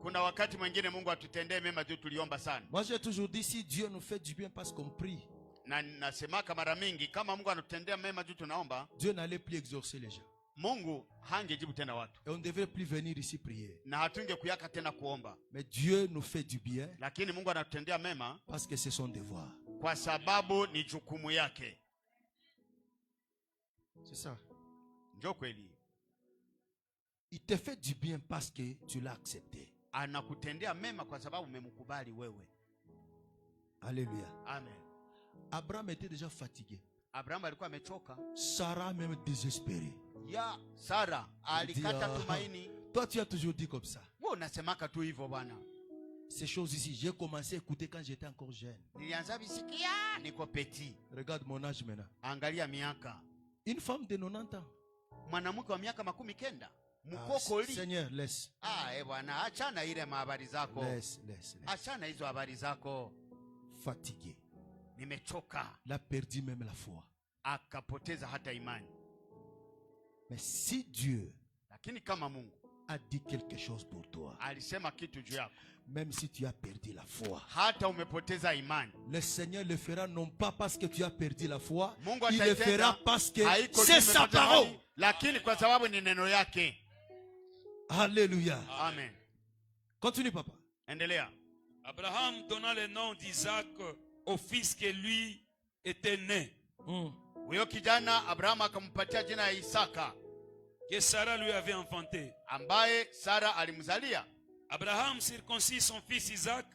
Kuna wakati mwingine Mungu atutendee mema juu tuliomba sana. Moi, j'ai toujours dit, si Dieu nous fait du bien parce qu'on prie, Na nasemaka mara mingi, kama Mungu anatutendea mema juu tunaomba, Dieu n'allait plus exaucer les gens. Mungu hangejibu tena watu, Et on ne devrait plus venir ici prier. na hatunge kuyaka tena kuomba. Mais Dieu nous fait du bien Lakini Mungu anatutendea mema parce que c'est son devoir. kwa sababu ni jukumu yake. C'est ça. Njoo kweli, Il te fait du bien parce que tu l'as accepté. anakutendea mema kwa sababu umemkubali wewe. Alléluia. Amen. Abraham était déjà fatigué. Abraham alikuwa amechoka. Sarah même désespérée. Ya Sara alikata Ah. tumaini. Toi, tu as toujours dit comme ça. Wewe unasemaka tu hivyo bwana. Ces choses ici, j'ai commencé à écouter quand j'étais encore jeune. Nilianza bisikia niko petit. Regarde mon âge maintenant. Angalia miaka. Une femme de 90 ans. Mwanamke wa miaka 90. Ah, Mkokoli. Seigneur, laisse. Bwana, achana ile habari zako. Laisse, laisse, laisse. Achana hizo habari zako. Fatigué. Nimechoka. Il a perdu même la foi. Akapoteza hata imani. Mais si Dieu Lakini kama Mungu a dit quelque chose pour toi, alisema kitu juu yako, même si tu as perdu la foi, hata umepoteza imani, le Seigneur le fera non pas parce que tu as perdu la foi, Mungu il le ataitenda, fera parce que haiko c'est juu sa umepoteza parole. imani, lakini kwa sababu ni neno yake. Alléluia. Amen. Continue, papa. Endelea. Abraham donna le nom d'Isaac au fils qui lui était né, Huyo kijana Abrahamu akampatia jina ya Isaka, que Sarah lui avait enfanté. ambaye Sara alimzalia, Abraham circoncit son fils Isaac,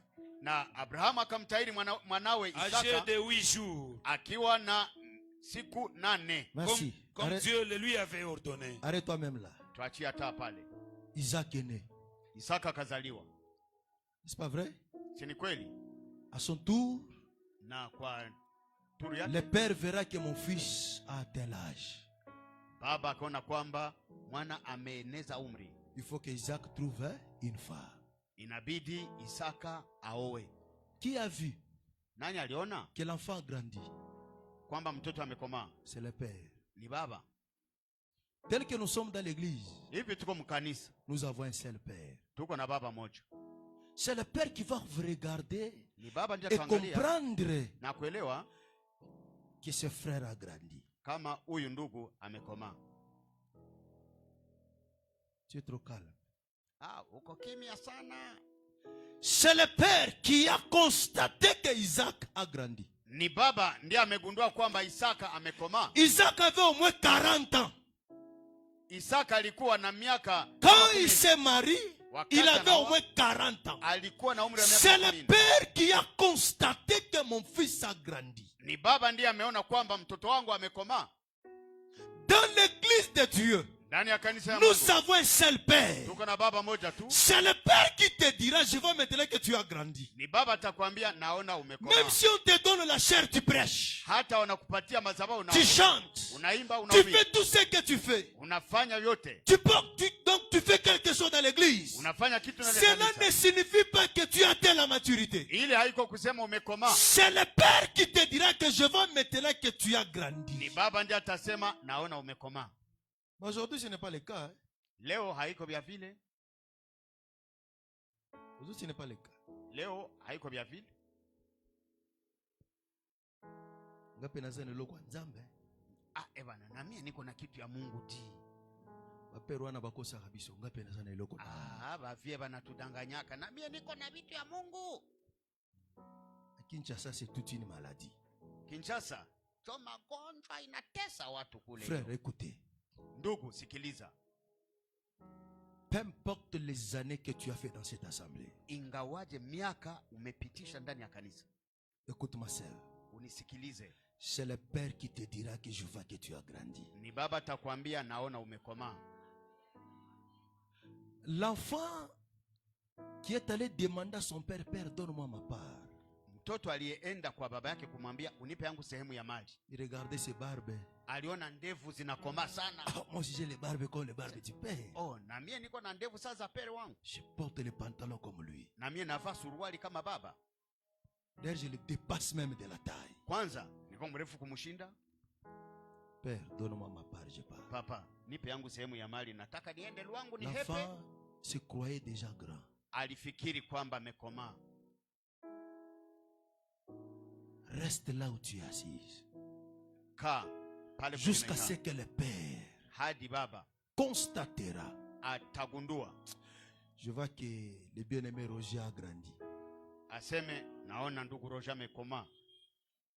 na Abrahamu akamtahiri mwanawe âgé Isaka de 8 jours, akiwa na siku 8. Merci. comme Arrête- Dieu le lui avait ordonné. Arrête-toi même là. Tuachie hata pale. Isaac est né. Isaka akazaliwa. N'est-ce pas vrai? Si ni kweli? À son tour, Na kwa turu yake le père verra que mon fils a atteint l'âge. baba akaona kwamba mwana ameeneza umri, Il faut que Isaac trouve une femme. inabidi Isaka aowe. Qui a vu Nani aliona que l'enfant grandit? kwamba mtoto amekomaa, c'est le Père. ni baba. Tel que nous sommes dans l'église, Hivi tuko mkanisa, nous avons un seul Père. tuko na baba moja. C'est le Père qui va vous regarder Ni baba ndiye et ataangalia comprendre na kuelewa que ce frère a grandi. kama huyu ndugu amekomaa. Tu es trop calme. Uko kimya sana. C'est le Père qui a constaté que Isaac a grandi. Ni baba ndiye amegundua kwamba Isaka amekomaa. Isaac avait au moins 40 ans. Isaka alikuwa na miaka, Quand il s'est marié, wakati il avait au anaoa, moins 40 ans. alikuwa na umri wa C'est miaka le 10. Père qui a constaté que mon fils a grandi. Ni baba ndiye ameona kwamba mtoto wangu amekomaa. Dans l'église de Dieu, Ndani ya kanisa ya nous Mungu avons un seul Père. tuko na baba moja tu. C'est le Père qui te dira, je vois maintenant que tu as grandi. Ni baba atakwambia naona umekomaa. Même si on te donne la chair, tu prêches. Hata wanakupatia madhabahu Tu chantes. unaimba, Tu unahubiri, fais tout ce que tu fais. unafanya yote, Donc tu fais quelque chose dans l'église. unafanya kitu na Cela ne kanisa. signifie pas que tu as atteint la maturité. Ile haiko kusema umekomaa. C'est le Père qui te dira que je vois maintenant que tu as Ni grandi. baba ndiye atasema naona umekomaa. Aujourd'hui, ce n'est pas le cas. Hein? Leo haiko vya vile. Aujourd'hui, ce n'est pas le cas. Leo haiko vya vile. Ngapi nazana loko nzambe. Bana, na mimi niko na kitu ya Mungu ti. Bapero wana bakosa kabiso. Ngapi nazana loko. Bavie bana tudanganyaka. Na mimi niko na vitu ya Mungu. Kinshasa, c'est toute une maladie. Kinshasa, to magonjwa inatesa watu kule. Frère, écoutez. Ndugu, sikiliza. Peu importe les années que tu as fait dans cette assemblée. Ingawaje miaka umepitisha ndani ya kanisa. Écoute ma sœur. Unisikilize. C'est le Père qui te dira que je vois que tu as grandi. Ni baba atakwambia naona umekomaa. L'enfant qui est allé demander à son père, Père, donne-moi ma part. Mtoto aliyeenda kwa baba yake kumwambia unipe yangu sehemu ya mali. Il regardait ses barbes. Aliona ndevu zinakomaa sana. Moi aussi j'ai les barbes comme les barbes du père. Na mie niko na ndevu sasa za pere wangu. Je porte les pantalons comme lui. Na mie navaa suruali kama baba. D'ailleurs, je le dépasse même de la taille. Kwanza, niko mrefu kumshinda. Père, donne-moi ma part, je pars. Papa, nipe yangu sehemu ya mali, nataka niende lwangu ni hepe. L'enfant se croyait déjà grand. Alifikiri kwamba amekomaa. Reste là où tu es assise. Kaa pale jusqu'à ce que le Père hadi baba constatera. Atagundua. Je vois que le bien-aimé Roger a grandi. Aseme naona ndugu Roger amekomaa.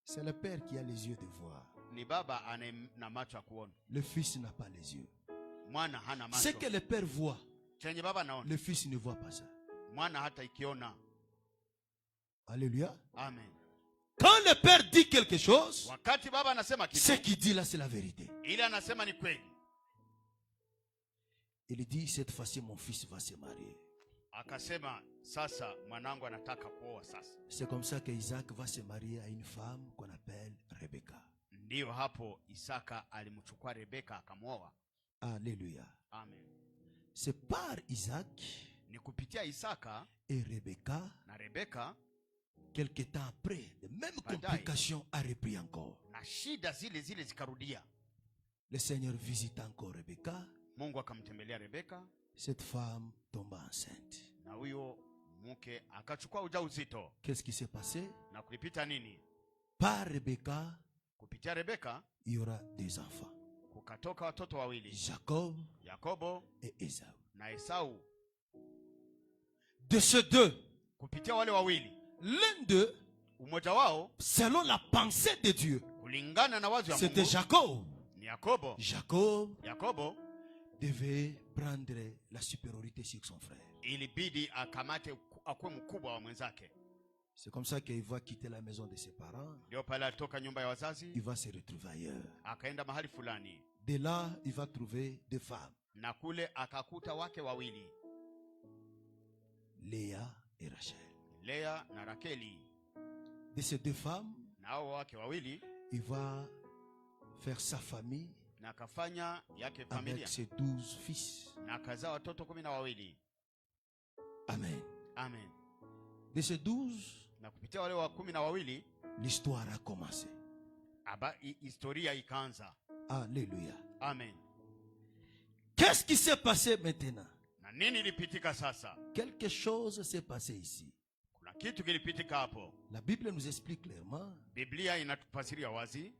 C'est le Père qui a les yeux de voir. Ni baba ana macho ya kuona. Le Fils n'a pas les yeux. Mwana hana macho. Ce que le Père voit, chenye baba naona, le Fils ne voit pas ça. Mwana hata ikiona. Alléluia. Amen. Quand le Père dit quelque chose, wakati baba anasema kitu, ce qu'il dit là c'est la vérité. Ile anasema ni kweli. Il dit cette fois-ci mon fils va se marier. Akasema sasa mwanangu anataka kuoa sasa. C'est comme ça que Isaac va se marier à une femme qu'on appelle Rebecca. Ndio hapo Isaka alimchukua Rebeka akamwoa. Alléluia. Amen. C'est par Isaac ni kupitia Isaka et Rebecca, na Rebeka, quelque temps après, de mêmes complications a repris encore. Na shida zile zile zikarudia. Le Seigneur visita encore Rebecca. Mungu akamtembelea Rebeka. Cette femme tomba enceinte. Na huyo mke akachukua ujauzito. Qu'est-ce qui s'est passé? Na kulipita nini? Par Rebecca, kupitia Rebeka, il y aura des enfants. Kukatoka watoto wawili. Jacob Yakobo et Esau. Na Esau. De ces deux, kupitia wale wawili, l'un d'eux, umoja wao, selon la pensée de Dieu, kulingana na wazo ya Mungu, c'était Jacob. Ni Yakobo. Jacob devait prendre la supériorité sur son frère. Ilibidi akamate akue mkubwa wa mwenzake. C'est comme ça qu'il va quitter la maison de ses parents. Ndio pale atoka nyumba ya wazazi. Il va se retrouver ailleurs. Akaenda mahali fulani. De là, il va trouver deux femmes. Na kule akakuta wake wawili. Léa et Rachel. Léa na Rakeli. De ces deux femmes, nao wake wawili, il va faire sa famille. Na kafanya yake familia. Avec ses 12 fils. Na kazaa watoto 12. Amen. Amen. De ces 12, na kupitia wale wa 12, l'histoire a commencé. historia ikaanza. Alléluia. Amen. Qu'est-ce qui s'est passé maintenant? Na nini ilipitika sasa? Quelque chose s'est passé ici. Kuna kitu kilipitika hapo. La Bible nous explique clairement. Biblia inatufasiria wazi.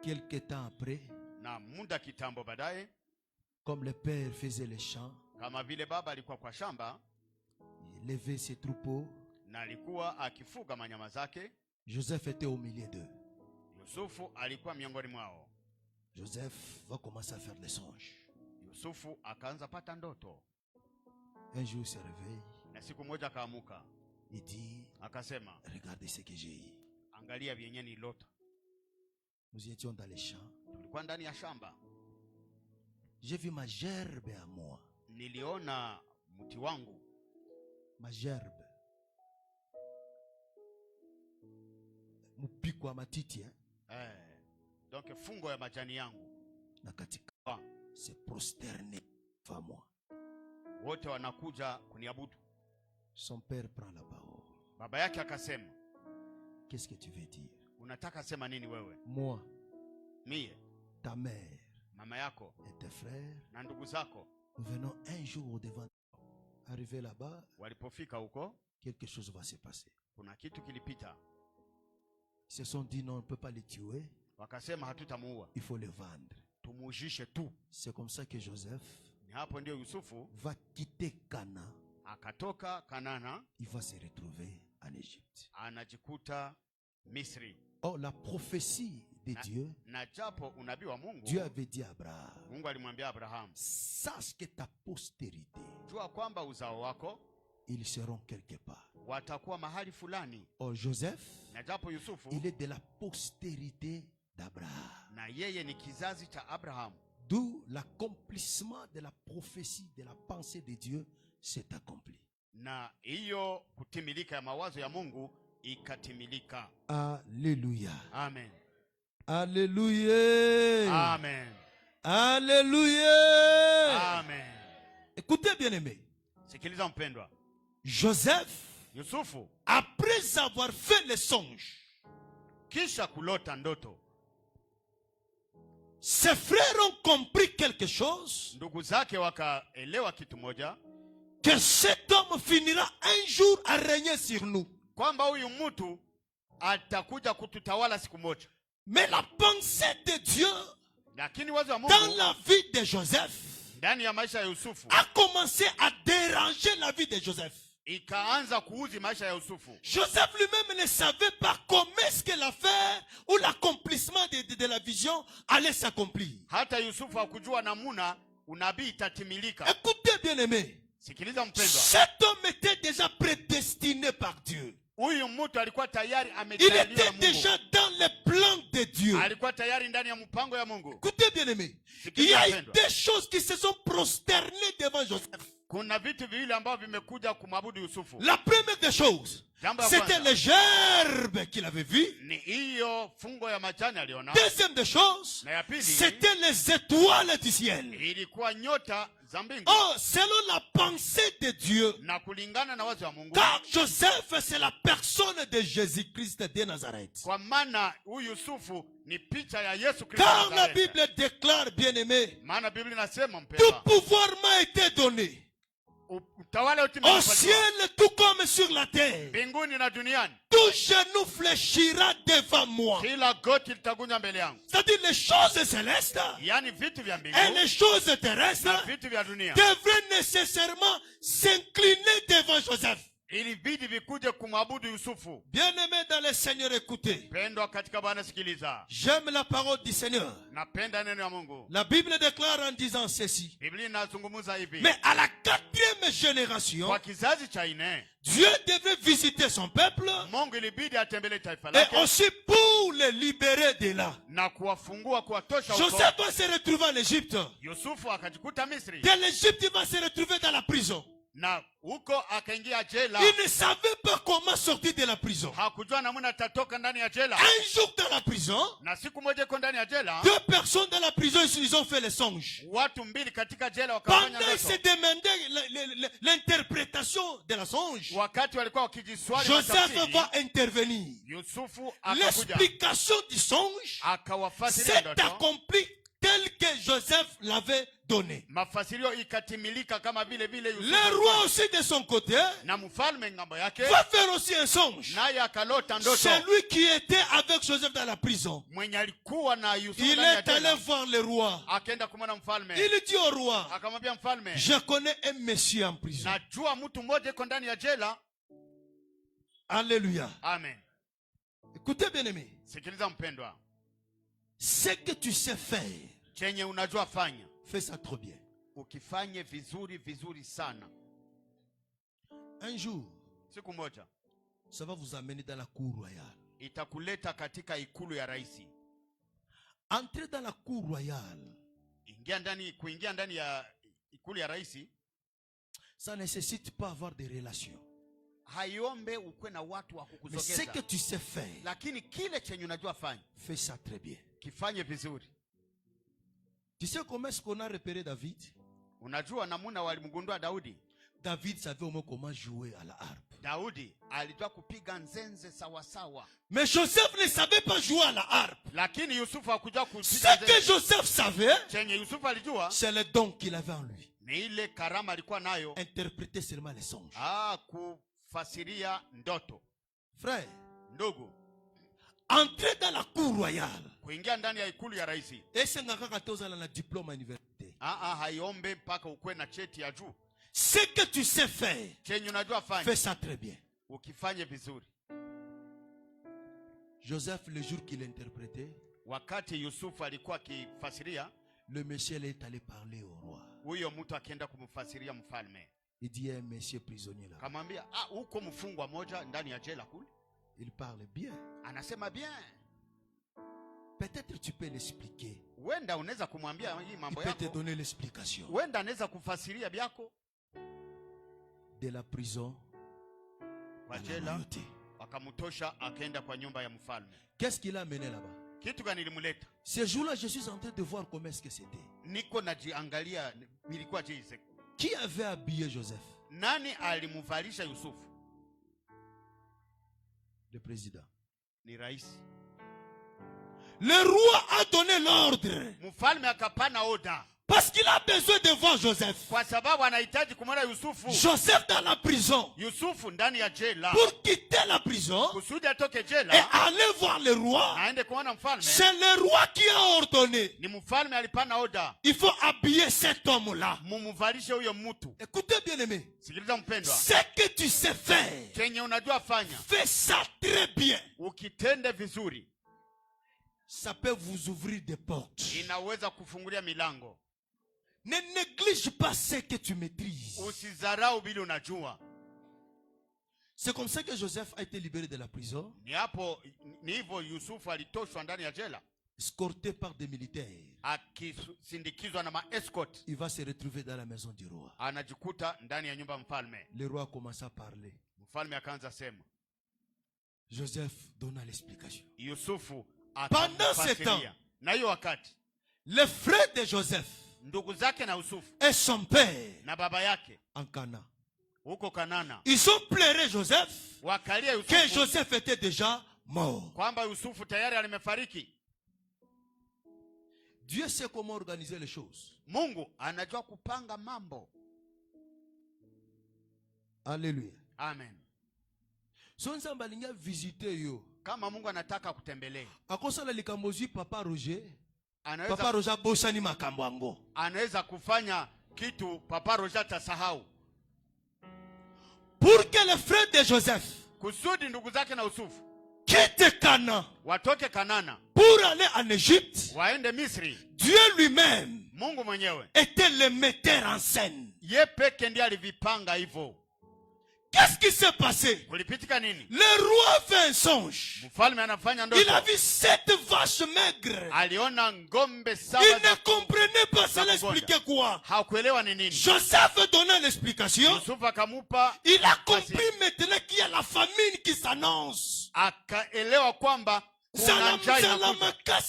Quelque temps après, Na muda kitambo baadaye, comme le père faisait les champs, kama vile baba alikuwa kwa shamba il levait ses troupeaux, na alikuwa akifuga manyama zake, Joseph était au milieu d'eux. Yusufu alikuwa miongoni mwao. Joseph va commencer à faire des songes. Yusufu akaanza pata ndoto. Un jour il se réveille, Na siku moja akaamuka, il dit, akasema, regardez ce que j'ai eu. angalia vyenye nilota. Nous étions dans les champs. Tulikuwa ndani ya shamba. J'ai vu ma gerbe à moi. Niliona mti wangu. Ma gerbe. Mupiko wa matiti, Donc fungo ya majani yangu. na katika se prosterner devant moi. Wote wanakuja kuniabudu. Son père prend la parole. Baba yake akasema, Qu'est-ce que tu veux dire? unataka sema nini wewe? Moi, Mie, ta mère mama yako et tes frères, na ndugu zako nous venons un jour au devant. Arrivé là-bas, walipofika huko, quelque chose va se passer. kuna kitu kilipita. Ils se sont dit non, on ne peut pas les tuer, Wakasema hatutamuua, il faut les vendre. tumujishe tu. C'est comme ça que Joseph Ni hapo ndio Yusufu va quitter Cana. akatoka Kanana, Il va se retrouver en Égypte. anajikuta Misri. Or, la prophétie de Dieu, Na japo unabii wa Mungu, Dieu avait dit à Abraham, Mungu alimwambia Abraham, sache que ta postérité, jua kwamba uzao wako ils seront quelque part. watakuwa mahali fulani. Or, Joseph, Na japo Yusufu il est de la postérité d'Abraham. na yeye ni kizazi cha Abraham, D'où l'accomplissement de la prophétie, de la pensée de Dieu s'est accompli. na hiyo kutimilika ya mawazo ya Mungu ikatimilika. Alléluia. Amen. Alléluia. Amen. Alléluia. Amen. Écoutez, bien-aimés. Sikiliza mpendwa, Joseph, Yusufu après avoir fait les songes, kisha kulota ndoto, ses frères ont compris quelque chose, ndugu zake wakaelewa kitu moja, que cet homme finira un jour à régner sur nous. kwamba huyu mtu atakuja kututawala siku moja. Mais la pensée de Dieu Lakini wazo wa dans Mungu la vie de Joseph ndani ya maisha ya Yusufu a commencé à déranger la vie de Joseph. ikaanza kuuzi maisha ya Yusufu. Joseph lui-même ne savait pas comment est-ce que l'affaire ou l'accomplissement de la vision allait s'accomplir. Hata Yusufu hakujua namuna unabii itatimilika. Écoutez, bien-aimés, Sikiliza mpendwa, cet homme était déjà prédestiné par Dieu. huyu mtu alikuwa tayari Il ametayariwa était na Mungu. déjà dans les plans de Dieu. Alikuwa tayari ndani ya mpango ya Mungu. Écoutez, bien-aimés, il y a eu des choses qui se sont prosternées devant Joseph. Kuna vitu viwili ambavyo vimekuja kumwabudu Yusufu. La première des choses, c'était les gerbes qu'il avait vues. Ni hiyo fungo ya majani aliona. Deuxième des choses, Na ya pili, c'était les étoiles du ciel. ilikuwa nyota za mbingu. Oh, selon la pensée de Dieu, Na kulingana na wazo wa Mungu, car Joseph, c'est la personne de Jésus-Christ de Nazareth. kwa maana huyu Yusufu ni picha ya Yesu Kristo. Car la Bible déclare, bien-aimé, Maana Biblia inasema tout mpendwa, pouvoir m'a été donné, utawala wote au ciel tout comme sur la terre. mbinguni na duniani. Tout genou fléchira devant moi. Kila goti litagunja mbele yangu. C'est-à-dire les choses célestes Yaani vitu vya mbingu et les choses na terrestres vitu vya dunia devraient nécessairement s'incliner devant Joseph. ilibidi vikuje kumwabudu Yusufu. Bien-aimé dans le Seigneur, écoutez. Pendwa katika Bwana, sikiliza. J'aime la parole du Seigneur. Napenda neno ya Mungu. La Bible déclare en disant ceci. Biblia inazungumza hivi. Mais à la 4e génération, Kwa kizazi cha nne, Dieu devait visiter son peuple Mungu ilibidi atembele taifa et lake aussi pour les libérer de là. na kuwafungua, kuwatosha huko. Joseph va se retrouver en Égypte. Yusufu akajikuta Misri. De l'Égypte, il va se retrouver dans la prison. na huko akaingia jela. Il ne savait pas comment sortir de la prison. Hakujua namna atatoka ndani ya jela. Un jour dans la prison, Na siku moja iko ndani ya jela, 2 personnes dans la prison, ils ont fait les songes. watu mbili katika jela wakafanya Pendant ils se ndoto. demandaient l'interprétation de la songe, Wakati walikuwa wakijiswali Joseph matafsiri, va intervenir. Yusufu akakuja L'explication du songe akawafasiria s'est ndoto. accomplie tel que Joseph l'avait donné. Mafasirio ikatimilika kama vile vile Yusufu. Le roi aussi de son côté Na mfalme ngambo yake va faire aussi un songe. naye akalota ndoto. Celui qui était avec Joseph dans la prison, Mwenye alikuwa na Yusufu il ndani ya est allé jela voir le roi. akaenda kumwona mfalme. Il dit au roi, Akamwambia mfalme, je connais un monsieur en prison. najua mtu mmoja iko ndani ya jela. Alléluia. Amen. Écoutez bien aimé, Sikiliza mpendwa, ce que tu sais faire, chenye unajua fanya, fais ça trop bien. ukifanye vizuri vizuri sana. Un jour, Siku moja ça va vous amener dans la cour royale. itakuleta katika ikulu ya rais. Entrez dans la cour royale, Kuingia ndani ya ikulu ya rais ça ne nécessite pas avoir des relations. haiombe ukwe na watu wa Mais ce que kukuzogeza, tu sais faire, lakini kile chenye unajua fanya fais ça très bien. kifanye vizuri. Tu sais comment est-ce qu'on a repéré David? Unajua namuna walimgundua Daudi? David savait au moins comment jouer à la harpe. Daudi alijua kupiga nzenze sawa sawa, Mais Joseph ne savait pas jouer à la harpe. lakini Yusufu hakujua kupiga Ce que nzenze. Joseph savait, Chenye Yusufu alijua c'est le don qu'il avait en lui. ni ile karama alikuwa nayo, Interpréter seulement les songes. kufasiria ndoto. Frère, Ndugu, entrer dans la cour royale. kuingia ndani ya ikulu ya rais Et c'est un diplôme à l'université. haiombe mpaka ukwe na cheti ya juu. Ce que tu sais faire, Chenye unajua fanya fais ça très bien. ukifanye vizuri. Joseph, le jour qu'il interprétait, Wakati Yusufu alikuwa akifasiria, le monsieur est allé parler au roi. huyo mtu akienda kumfasiria mfalme, Il dit, un monsieur prisonnier là. kamwambia huko mfungwa moja ndani ya jela kule Il parle bien. anasema bien. Peut-être tu peux l'expliquer. Wenda unaweza kumwambia hii Il mambo peut te yako, donner l'explication. wenda anaweza kufasiria byako. De la prison Kwa à la jela royauté. wakamtosha akaenda kwa nyumba ya mfalme. Qu'est-ce qu'il a amené là-bas? Kitu gani ilimuleta? Ce jour-là, je suis en train de voir comment est-ce que c'était. Niko najiangalia ilikuwa jinsi. Qui avait habillé Joseph? Nani alimuvalisha Yusufu? Le président. Ni rais. Le roi a donné l'ordre. Mfalme akapana oda Parce qu'il a besoin de voir Joseph. kwa sababu anahitaji kumwona Yusufu. Joseph dans la prison. Yusufu ndani ya jela, Pour quitter la prison kusudi atoke et jela aller voir le roi. aende kuona mfalme. C'est le roi qui a ordonné. Ni mfalme alipana oda, Il faut habiller cet homme-là. mumuvalishe huyo mtu. Écoutez bien aimé. Sikiliza mpendwa, Ce que tu sais faire, chenye unajua fanya, fais ça très bien. ukitende vizuri Ça peut vous ouvrir des portes. inaweza kufungulia milango. Ne néglige pas ce que tu maîtrises. Usizarau bila unajua. C'est comme ça que Joseph a été libéré de la prison, Ni hivyo Yusufu alitoshwa ndani ya jela escorté par des militaires. akisindikizwa na maescort, Il va se retrouver dans la maison du roi. anajikuta ndani ya nyumba mfalme. Le roi commença à parler. Mfalme akaanza sema, Joseph donna l'explication. Yusufu Pendant ce temps, akamfasiria. Na hiyo wakati Les frères de Joseph ndugu zake na Yusufu et son père na baba yake en Cana, huko Kanana ils ont pleuré Joseph wakalia que Yusufu Joseph était déjà mort. kwamba Yusufu tayari alimefariki. Dieu sait comment organiser les choses. Mungu anajua kupanga mambo. Alléluia. Amen. Son sambalinga visiter yo. Kama Mungu anataka kutembelea, Akosala likambozi Papa Roger. Papa anaweza Roger bosani makambo yango. anaweza kufanya kitu Papa Roger atasahau, Pour que les frères de Joseph kusudi ndugu zake na Yusufu quittent Cana watoke Kanana pour aller en Égypte. waende Misri. Dieu lui-même Mungu mwenyewe était le metteur en scène. ye peke ndiye alivipanga hivyo. Qu'est-ce qui s'est passé? Kulipitika nini? Le roi fait un songe. Mfalme anafanya Il a ndoto, vu 7 vaches maigres. aliona ngombe Il saba ne comprenait pas Cela expliquait quoi? Hakuelewa ni nini. Joseph donnait l'explication. Yusufu akamupa. Il a compris maintenant qu'il y a la famine qui s'annonce. Akaelewa kwamba kuna njaa inakuja.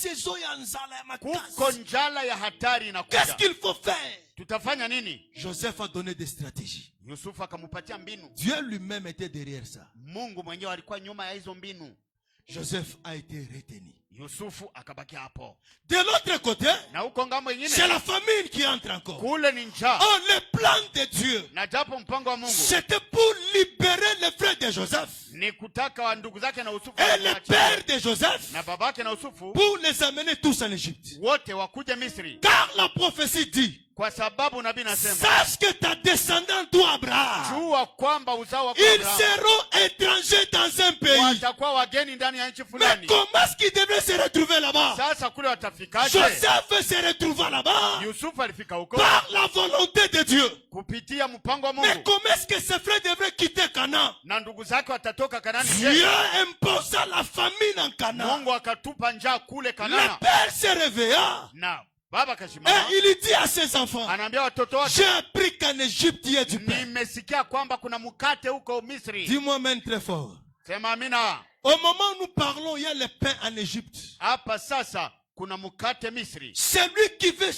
Kuko njala ya hatari inakuja. Qu'est-ce qu'il faut faire? Tutafanya nini? Joseph a donné des stratégies. Yusufu akamupatia mbinu. Dieu lui-même était derrière ça. Mungu mwenyewe alikuwa nyuma ya hizo mbinu. Joseph a été retenu. Yusufu akabaki hapo. De l'autre côté, Na huko ngambo nyingine, c'est la famine qui entre encore. kule ni njaa. Oh, le plan de Dieu, Na japo mpango wa Mungu c'était pour libérer les frères de Joseph ni kutaka wa ndugu zake na Yusufu et le père de Joseph na babake na Yusufu pour les amener tous en Égypte. wote wakuje Misri. Car la prophétie dit, Kwa sababu nabii nasema, sache que ta descendance doit Abraham, jua kwamba uzao wa ils Abrahamu seront étrangers dans un pays. watakuwa wageni ndani ya nchi Mais fulani. comment est-ce qu'ils devraient se retrouver là-bas? Sasa kule watafikaje? Joseph se retrouva là-bas Yusufu alifika huko par la volonté de Dieu. kupitia mpango wa Mais Mungu. comment est-ce que ses frères devraient quitter Canaan? Na ndugu zake watatoka Kanaani. Dieu imposa la famine en Canaan. Mungu akatupa njaa kule Le Kanaani. père se réveilla Na baba et kasimama il dit à ses enfants, anaambia watoto wake, j'ai appris qu'en Égypte il y a du pain. nimesikia kwamba kuna mkate huko Misri. Dis-moi même très fort. Sema amina. Au moment où nous parlons, il y a le pain en Égypte. Hapa sasa kuna mkate Misri. Celui qui veut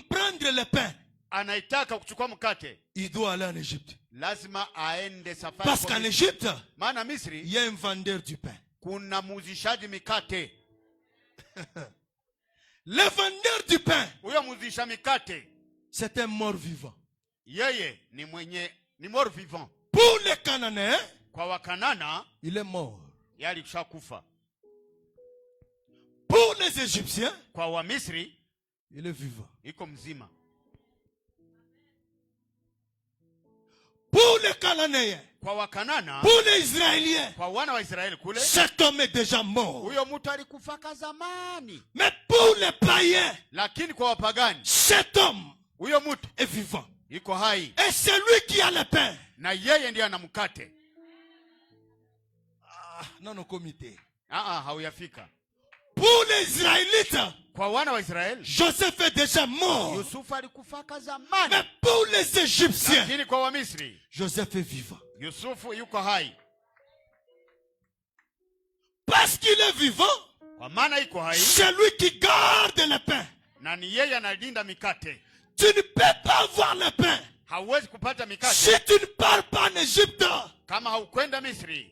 prendre le pain, Anaitaka kuchukua mkate, il doit aller en Égypte. lazima aende safari. Parce kwa qu'en Misri. Égypte, Maana Misri il y a un vendeur du pain. kuna muuzishaji mikate. Le vendeur du pain, Huyo muuzisha mikate c'est un mort vivant. yeye ni mort vivant. Pour les Cananéens, Kwa Wakanana il est mort. yeye alishakufa. Pour les Égyptiens, Kwa Wamisri il est vivant. iko mzima. Pour les Cananéens, Kwa Wakanana, pour les Israéliens, kwa wana wa Israeli kule, cet homme est déjà mort. huyo mtu alikufaka zamani. Mais pour les païens, Lakini kwa wapagani, cet homme huyo mtu est vivant. iko hai Et c'est lui qui a le pain. na yeye ndiye ana mkate. Non, non, comité. Hauyafika. Pour les Israélites, Kwa wana wa Israeli, Joseph est déjà mort. Yusufu alikufaka zamani. Mais pour les Égyptiens, Lakini kwa Wamisri, Joseph est vivant. Yusufu yuko hai. Parce qu'il est vivant, Kwa maana iko hai c'est lui qui garde le pain. na ni yeye analinda mikate. Tu ne peux pas avoir le pain Hauwezi kupata mikate si tu ne pars pas en Égypte. kama haukwenda Misri.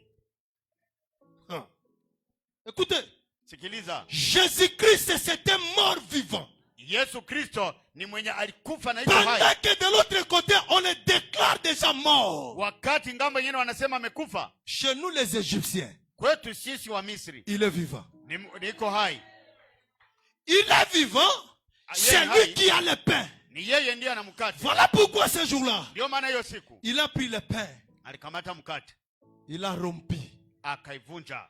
Écoutez, Sikiliza, Jésus-Christ, c'est un mort vivant. Yesu Kristo ni mwenye alikufa na iko Pendant hai. que de l'autre côté, on le déclare déjà mort. Wakati ngambo nyingine wanasema amekufa, Chez nous, les Égyptiens, kwetu sisi wa Misri il est vivant. niko hai. Il est vivant, c'est lui qui a le pain. Ni yeye ndiye ana mkate. Voilà pourquoi ce jour-là, Ndio maana hiyo siku il a pris le pain, alikamata mkate, il a rompu. akaivunja,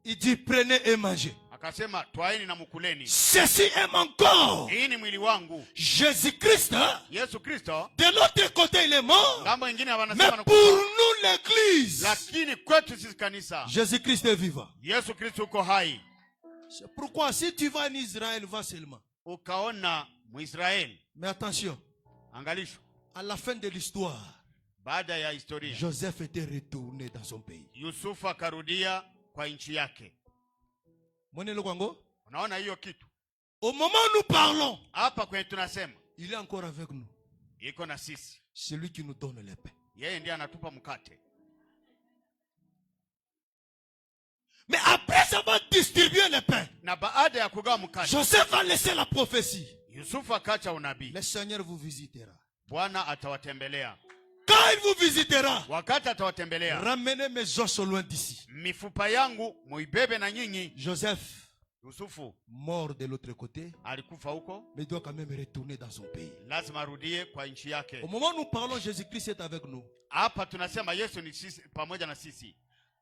Il dit, prenez et mangez. akasema twaeni na mukuleni, Ceci est mon corps. hii ni mwili wangu. Jésus-Christ, Yesu Kristo de l'autre côté, il est mort. ngambo ingine Mais wanasema pour anakufa, nous, l'église, lakini kwetu sisi kanisa, Jésus-Christ est vivant. Yesu Kristo uko hai. C'est pourquoi si tu vas en Israël, va seulement. Ukaona Mwisraeli, Mais attention, angalisho, à la fin de l'histoire, baada ya historia Joseph était retourné dans son pays. Yusufu akarudia kwa nchi yake. Mwenelo kwango? Unaona hiyo kitu Au moment où nous parlons, hapa kwenye tunasema il est encore avec nous. iko na sisi. C'est lui qui nous donne le pain. Yeye ndiye anatupa mkate. Mais après avoir distribué le pain, Na baada ya kugawa mkate, Joseph a laissé la prophétie. Yusufu akacha unabii. Le Seigneur vous visitera. Bwana atawatembelea. Quand il vous visitera, Wakati atawatembelea, ramenez mes os au loin d'ici. mifupa yangu muibebe na nyinyi. Joseph, Yusufu mort de l'autre côté, alikufa huko, mais doit quand même retourner dans son pays. lazima arudie kwa nchi yake. Au moment où nous parlons, Jésus-Christ est avec nous. Hapa tunasema Yesu ni sisi pamoja na sisi.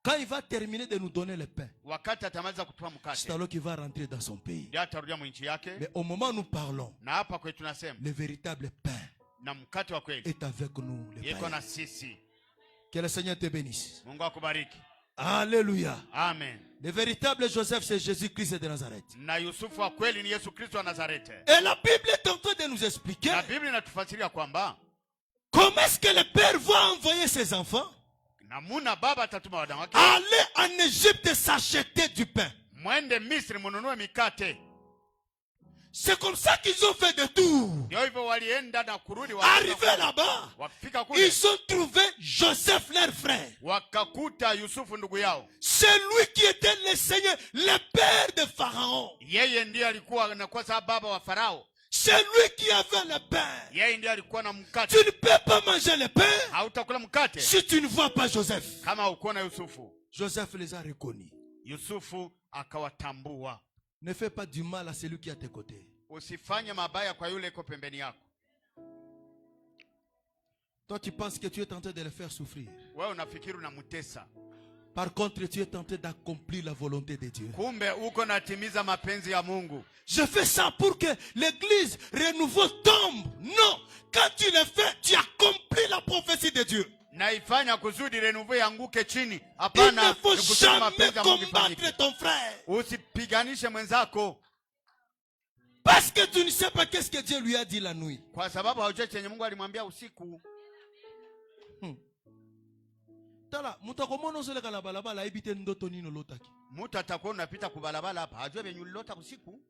Quand il va terminer de nous donner le pain, Wakati atamaliza kutupa c'est mkate, alors qu'il va rentrer dans son pays. ndio atarudia mu nchi yake. Mais au moment où nous parlons, Na hapa kwetu tunasema le véritable pain na mkate wa kweli est avec nous. Les iko na païens. sisi. Que le Seigneur te bénisse. Mungu akubariki. Alléluia. Amen. Le véritable Joseph, c'est Jésus-Christ de Nazareth. Na Yusufu wa kweli ni Yesu Kristo wa Nazareti. Et la Bible est en train de nous expliquer Na Biblia inatufasiria kwamba comment est-ce que le Père va envoyer ses enfants namuna baba atatuma wana wake aller en Égypte s'acheter du pain. mwende Misri mununue mikate. C'est comme ça qu'ils ont fait de tout. Ndio hivyo walienda na kurudi Arrivé là-bas, wafika kule ils ont trouvé Joseph, leur frère. wakakuta Yusufu ndugu yao. C'est lui qui était le Seigneur, le père de Pharaon. Yeye ndiye alikuwa anakuwa sababu baba wa Farao. C'est lui qui avait le pain. Yeye ndiye alikuwa na Tu mkate. ne peux pas manger le pain Hautakula mkate si tu ne vois pas Joseph. kama ukuona Yusufu. Joseph les a reconnus. Yusufu akawatambua. Ne fais pas du mal à celui qui est à tes côtés. Usifanye mabaya kwa yule iko pembeni yako. Toi, tu penses que tu es tenté de le faire souffrir. Wewe unafikiri unamtesa. Par contre, tu es tenté d'accomplir la volonté de Dieu. Kumbe uko natimiza mapenzi ya Mungu. Je fais ça pour que l'église renouveau tombe. Non, quand tu le fais, tu accomplis la prophétie de Dieu. Naifanya kusudi renouveau yanguke chini. Il Hapana, ne faut nikusema jamais mapenzi ya Mungu combattre ifanyike. ton frère. Usipiganishe mwenzako Parce que tu ne sais pas qu'est-ce que Dieu lui a dit la nuit. kwa sababu haujui chenye Mungu alimwambia usiku. Tala, mutakomono zole kana balabala ibite ndoto nino lotaki. Mtu atakuwa unapita kubalabala hapa, hajui venye ulilota usiku.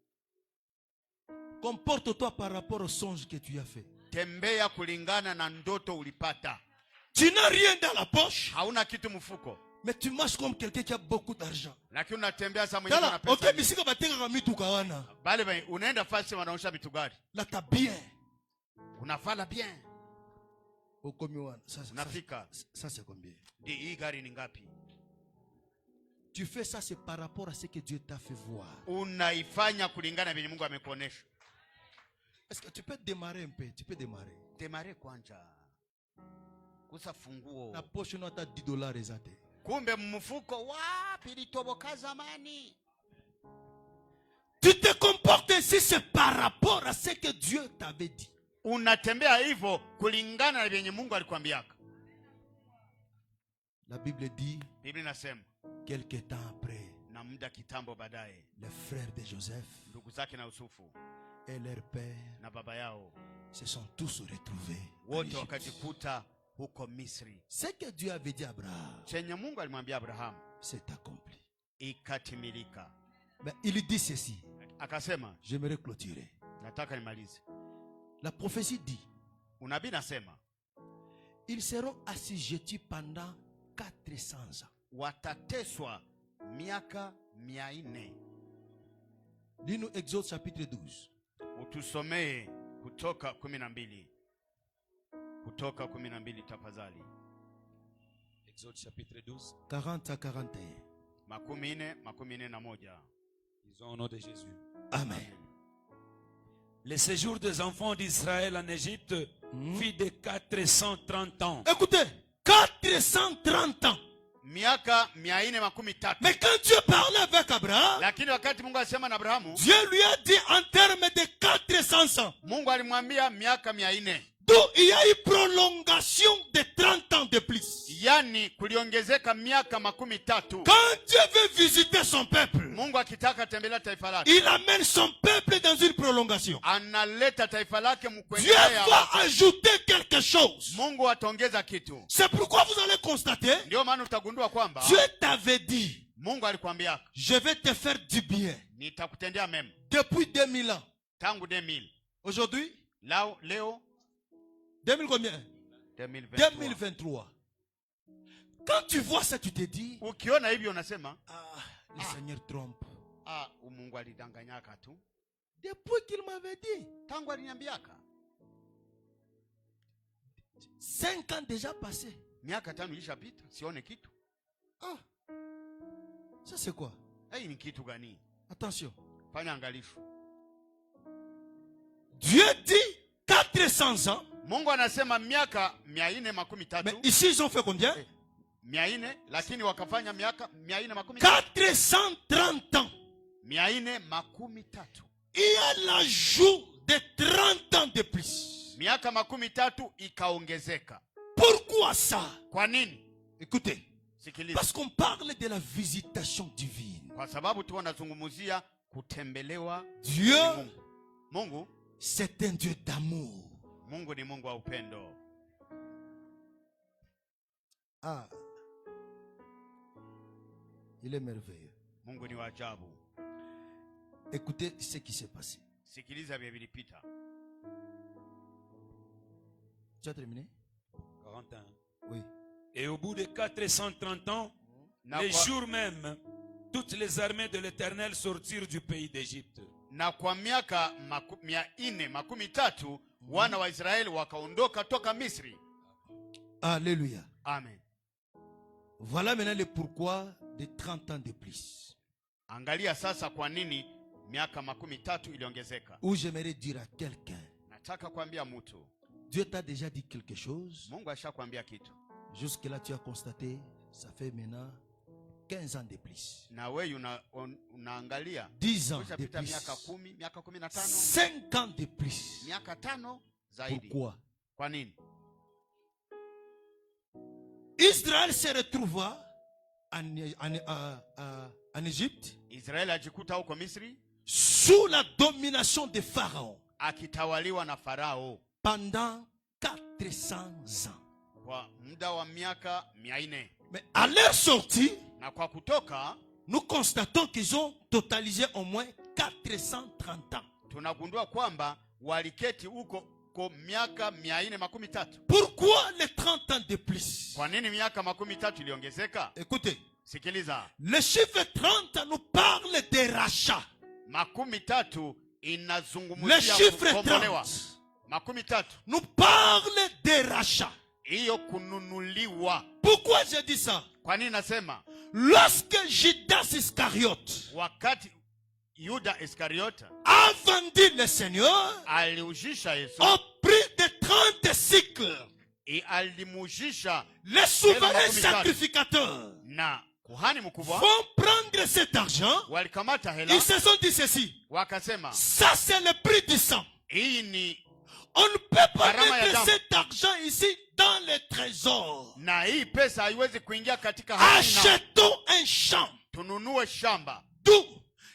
Comporte-toi par rapport au songe que tu as fait. Tembea kulingana na ndoto ulipata. Tu n'as rien dans la poche, Hauna kitu mfuko, mais tu marches comme quelqu'un qui a beaucoup d'argent. lakini unatembea sama mwenye Tala, na pesa. okay, bisika bateka kamitu kawana. Bale unaenda fasi wanaosha vitu gari. Là t'as bien. Unafala bien. Au combien Unafika. Ça c'est combien? Hii gari ni ngapi? Tu fais ça, c'est par rapport à ce que Dieu t'a fait voir. Unaifanya kulingana venye Mungu amekuonesha. Est-ce que tu peux démarrer un peu? Tu peux démarrer. Temare kwanja. Kusa funguo. La poche non à $10 ezate. Kumbe mfuko wapi litoboka zamani. Tu te comportes ainsi, c'est par rapport à ce que Dieu t'avait dit. Unatembea hivyo kulingana na venye Mungu alikwambiaka. La Bible dit, Biblia inasema quelque temps après, na muda kitambo baadaye les frères de Joseph ndugu zake na Yusufu et leur père na baba yao se sont tous retrouvés. en wote Égypte. wakajikuta huko Misri. Ce que Dieu avait dit à Abraham, Chenye Mungu alimwambia Abrahamu c'est accompli. ikatimilika. Mais il dit ceci, Akasema, j'aimerais clôturer. nataka nimalize. La prophétie dit, Unabii nasema ils seront assujettis pendant 400 ans. watateswa miaka 400. Lis-nous Exode chapitre 12. Utusomee Kutoka 12. Kutoka 12 tafadhali. Exode chapitre 12. 40 à 41. 40-41. Disons au nom de Jésus. Amen. Le séjour des enfants d'Israël en Égypte fut de 430 ans. Écoutez, 430 ans. Miaka 430. Mais quand Dieu parlait avec Abraham, Lakini wakati Mungu alisema na Abrahamu, Dieu lui a dit en termes de 400 ans. Mungu alimwambia miaka 400. Donc il y a eu prolongation de 30 ans de plus. Yani kuliongezeka miaka 30. Quand Dieu veut visiter son peuple, Mungu akitaka tembelea taifa lake, il amène son peuple dans une prolongation. analeta taifa lake Dieu mkwendelea. va ajouter quelque chose. Mungu ataongeza kitu. C'est pourquoi vous allez constater, Ndio maana utagundua kwamba Dieu t'avait dit, Mungu alikwambia, je vais te faire du bien. nitakutendea mema Depuis 2000 ans. tangu 2000. Aujourd'hui, Leo 2000 combien? 2023. 2023. Quand tu vois ça, tu te dis, Ukiona hivyo unasema, le Seigneur trompe. Mungu alidanganyaka tu. Depuis qu'il m'avait dit, Tangu aliniambiaka. 5 ans déjà passés. Miaka 5 ilishapita, sione kitu. Ça c'est quoi? Hii ni kitu gani? Attention. Fanya angalisho. Dieu dit 400 ans. Mungu anasema miaka 430. Mais ici ils ont fait combien? 400, lakini wakafanya miaka 430. 430 ans. 430. Il y a l'ajout de 30 ans de plus. Miaka 30 ikaongezeka. Pourquoi ça? Kwa nini? Écoutez. Sikiliza. Parce qu'on parle de la visitation divine. Kwa sababu tu wanazungumzia kutembelewa Dieu, ni Mungu. Mungu, c'est un Dieu d'amour. Mungu ni Mungu wa upendo. Ah, il est merveilleux. Mungu ni wa ajabu. Écoutez ce qui s'est passé. Sikiliza vya vilipita. Tu as terminé? 40 ans. Oui. Et au bout de 430 ans, Na les kwa, jours même, toutes les armées de l'Éternel sortirent du pays d'Égypte. na kwa miaka 413 wana wa Israeli wakaondoka toka Misri. Alléluia. Amen. Voilà maintenant le pourquoi de 30 ans de plus. Angalia sasa kwa nini miaka 13 iliongezeka. Où j'aimerais dire à quelqu'un, Nataka kuambia mtu, Dieu t'a déjà dit quelque chose. Mungu ashakwambia kitu. Jusque là tu as constaté, ça fait maintenant 15 ans de plus. Na wewe unaangalia 10 ans de ushapita plus. miaka 10, miaka 15, 5 ans de plus. miaka 5 zaidi. Pourquoi? Kwa nini? Israël se retrouva en Égypte Israeli ajikuta huko Misri sous la domination de Pharaon akitawaliwa na Farao pendant 400 ans. kwa muda wa miaka 400. Mais à leur sortie, Na kwa kutoka nous constatons qu'ils ont totalisé au moins 430 ans. tunagundua kwamba waliketi huko kwa miaka 413. Pourquoi les 30 ans de plus? Kwa nini miaka 13 iliongezeka? Écoutez, Sikiliza. le chiffre 30 nous parle des rachats. 13 Le inazungumzia chiffre kukombolewa. 30 13 nous parle des rachats. hiyo kununuliwa. Pourquoi je dis ça? Kwa nini nasema? Lorsque Judas Iscariote Wakati Yuda Iskariota a vendu le Seigneur aliujisha Yesu, au prix de 30 cycles, alimujisha les souverains Tena makumi tatu. sacrificateurs na kuhani mkubwa vont prendre cet argent. walikamata hela Ils se sont dit ceci: wakasema, ça c'est le prix du sang. hii ni On ne peut pas Gharama ya mettre damu. cet argent ici dans les trésors. na hii pesa haiwezi kuingia katika hazina. Achetons un champ. Tununue shamba. D'où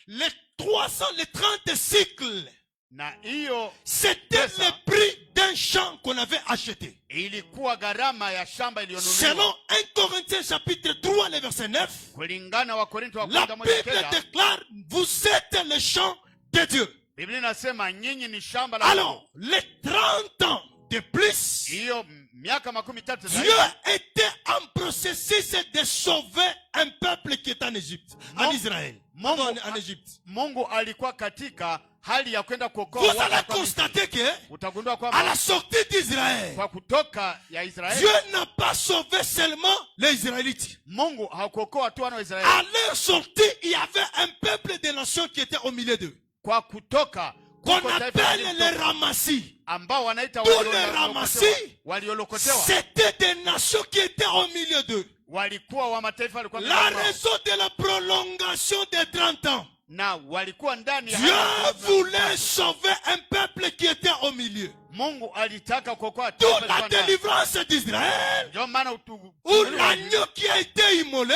les 330 cycles. Na hiyo C'était Pesa. le prix d'un champ qu'on avait acheté. ilikuwa gharama ya shamba Selon iliyonunuliwa. 1 Corinthiens chapitre 3, le verset 9, Kulingana wa Korinto wa la kwanza moja Bible kenda, déclare: vous êtes le champ de Dieu. Biblia inasema nyinyi ni shamba la Alors, Mungu. les 30 ans de plus, Hiyo miaka 13 Dieu zaidi, était en processus de sauver un peuple qui est en Égypte, en Mon- Israël, Mungu, en Égypte. Mungu alikuwa katika hali ya kwenda kuokoa Vous watu allez wa Misri. constater que Utagundua à la kwamba sortie d'Israël, kwa kutoka ya Israeli, Dieu n'a pas sauvé seulement les Israélites. Mungu hakuokoa tu wana wa À Israeli. leur sortie, il y avait un peuple des nations qui était au milieu d'eux, Kwa kutoka qu'on kuko taifa appelle les lilitoka, ramassis. ambao wanaita Tous les ramassis, waliolokotewa, c'était des nations qui étaient au milieu d'eux. walikuwa wa mataifa walikuwa La mbele yao. raison de la prolongation des 30 ans, Na walikuwa ndani ya Dieu hali ya voulait sauver un peuple qui était au milieu. Mungu alitaka kuokoa D'où taifa la lilikuwa ndani. délivrance d'Israël, Ndio maana où l'agneau qui a été immolé,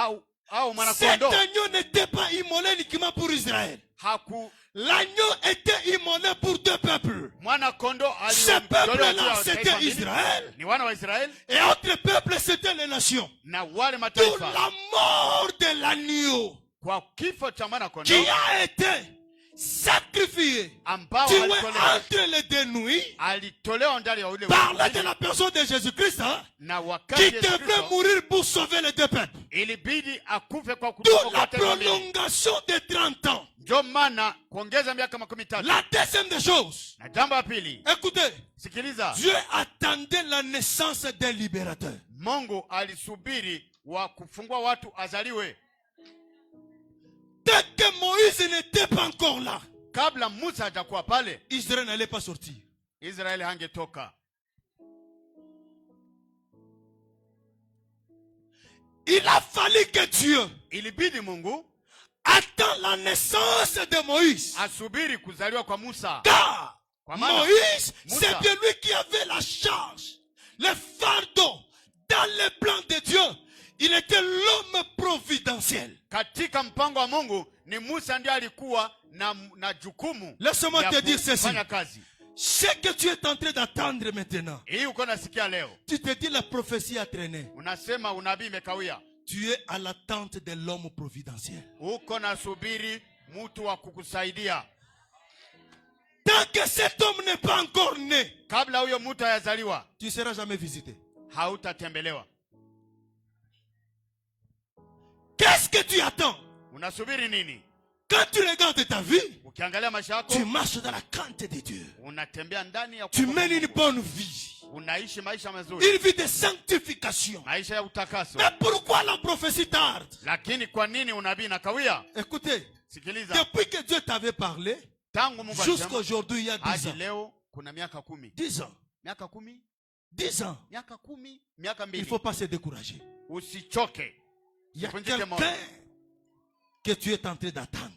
au cet mwanakondoo agneau n'était pas immolé uniquement pour Israël. haku L'agneau était immolé pour deux peuples. mwanakondoo Ce aliyetolewa juu peuple-là, ya c'était taifa mbili. Israël. Ni wana wa Israeli Et autre peuple, c'était les nations. na wale D'où mataifa. la mort de l'agneau Kwa kifo cha qui mwanakondoo a été sacrifié, ambao tué alitolewa, entre les deux nuits, alitolewa ndani ya ule parlait de usiku. la personne de Jésus-Christ, hein, Na qui wakati Yesu devait Kristo mourir pour sauver les deux peuples. ilibidi akufe kwa D'où kutoka la kwa taifa mbili. prolongation de 30 ans. Ndio maana kuongeza miaka 13. La deuxième des choses, Na jambo la pili, écoutez, sikiliza, Dieu attendait la naissance d'un libérateur. Mungu alisubiri wa kufungua watu azaliwe. Dès que Moïse n'était pas encore là, Kabla Musa hajakuwa pale, Israël n'allait pas sortir. Israeli hangetoka. Il a fallu que Dieu Ilibidi Mungu attend la naissance de Moïse. asubiri kuzaliwa kwa Musa. Car Kwa maana Moïse, Musa, c'est bien lui qui avait la charge, le fardeau dans le plan de Dieu. il était l'homme providentiel. Katika mpango wa Mungu ni Musa ndiye alikuwa na jukumu. Laisse-moi te dire ceci. Kufanya kazi. Ce que tu es en train d'attendre maintenant. Hii uko nasikia leo. Tu te dis la prophétie a traîné. Unasema unabii imekawia. Tu es à l'attente de l'homme providentiel. Uko nasubiri mtu wa kukusaidia. Tant que cet homme n'est pas encore né, kabla huyo mtu hayazaliwa, tu ne seras jamais visité. Hautatembelewa. Qu'est-ce que tu attends? Unasubiri nini? Quand tu regardes ta vie, ukiangalia maisha yako, tu marches dans la crainte de Dieu. Unatembea ndani ya tu mènes une bonne vie. Unaishi maisha mazuri. Une vie de sanctification. Maisha ya utakaso. Mais pourquoi la prophétie tarde? Lakini kwa nini unabii nakawia? Écoutez, sikiliza. Depuis que Dieu t'avait parlé, jusqu'à aujourd'hui, il y a 10 ans. Leo kuna miaka 10. 10 ans. Miaka 10. 10 ans. Miaka 10, miaka 2. Il ne faut pas se décourager. Usichoke. Il y a quelqu'un que tu es en train d'attendre.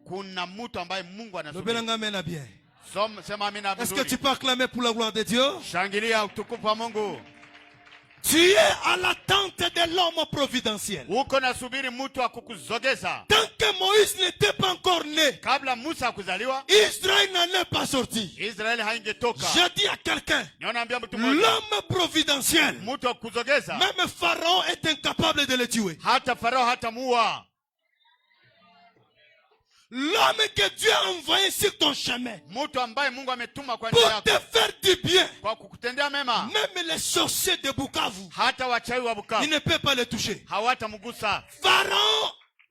Kuna mtu ambaye Mungu anasubiri. Lobelanga mena bien. Sema amina vizuri. Est-ce que tu peux acclamer pour la gloire de Dieu? Shangilia utukufu wa Mungu. Tu es à l'attente de l'homme providentiel. Uko nasubiri mtu wa kukuzogeza. Tant que Moïse n'était pas encore né, kabla Musa kuzaliwa, Israël n'en est pas sorti. Israël haingetoka. Je dis à quelqu'un, l'homme providentiel, mtu wa kuzogeza, même Pharaon est incapable de le tuer. Hata Pharaon hatamuua. L'homme que Dieu a envoyé sur ton chemin pour te faire du bien, même les sorciers de Bukavu, il ne peut pas les toucher.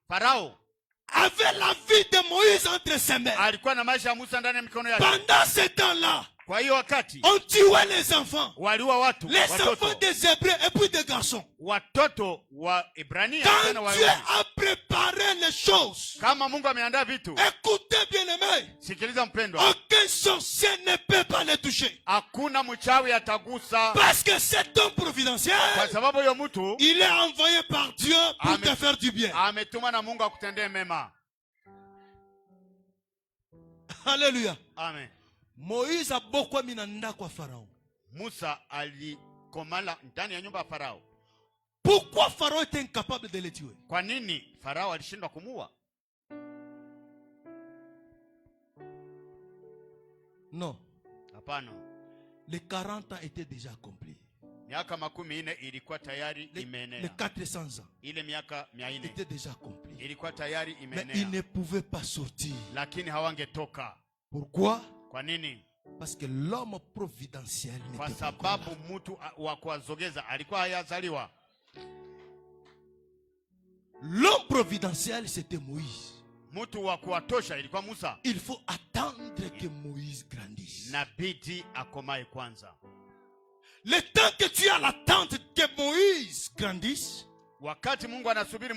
Pharaon avait la vie de Moïse entre ses mains. Pendant ce temps-là, on tuait les enfants. Les enfants des Hébreux et puis des garçons. Quand Dieu a préparé les choses, écoutez bien aimé, aucun sorcier ne peut pas les toucher. Parce que cet homme providentiel, il est envoyé par Dieu pour te faire du bien. Alléluia. Amen. Moïse a beaucoup mis kwa Pharaon. Musa alikomala ndani ya nyumba ya Farao. Pourquoi Pharaon était incapable de le tuer? Kwa nini Farao alishindwa kumuua? Non. Hapana. Les 40 ans étaient déjà accomplis. Miaka 40 ilikuwa tayari imeenea. Les 400 ans. Ile miaka 400 était déjà accompli. Ilikuwa tayari imeenea. Mais il ne pouvait pas sortir. Lakini hawangetoka. Pourquoi? Kwa nini? Parce que l'homme providentiel n'était pas. Kwa sababu mtu wa kuwazogeza alikuwa hayazaliwa. L'homme providentiel c'était Moïse. Mtu wa kuwatosha ilikuwa Musa. Il faut attendre que Moïse grandisse. Nabidi akomae kwanza. Le temps que tu as l'attente que Moïse grandisse, wakati Mungu anasubiri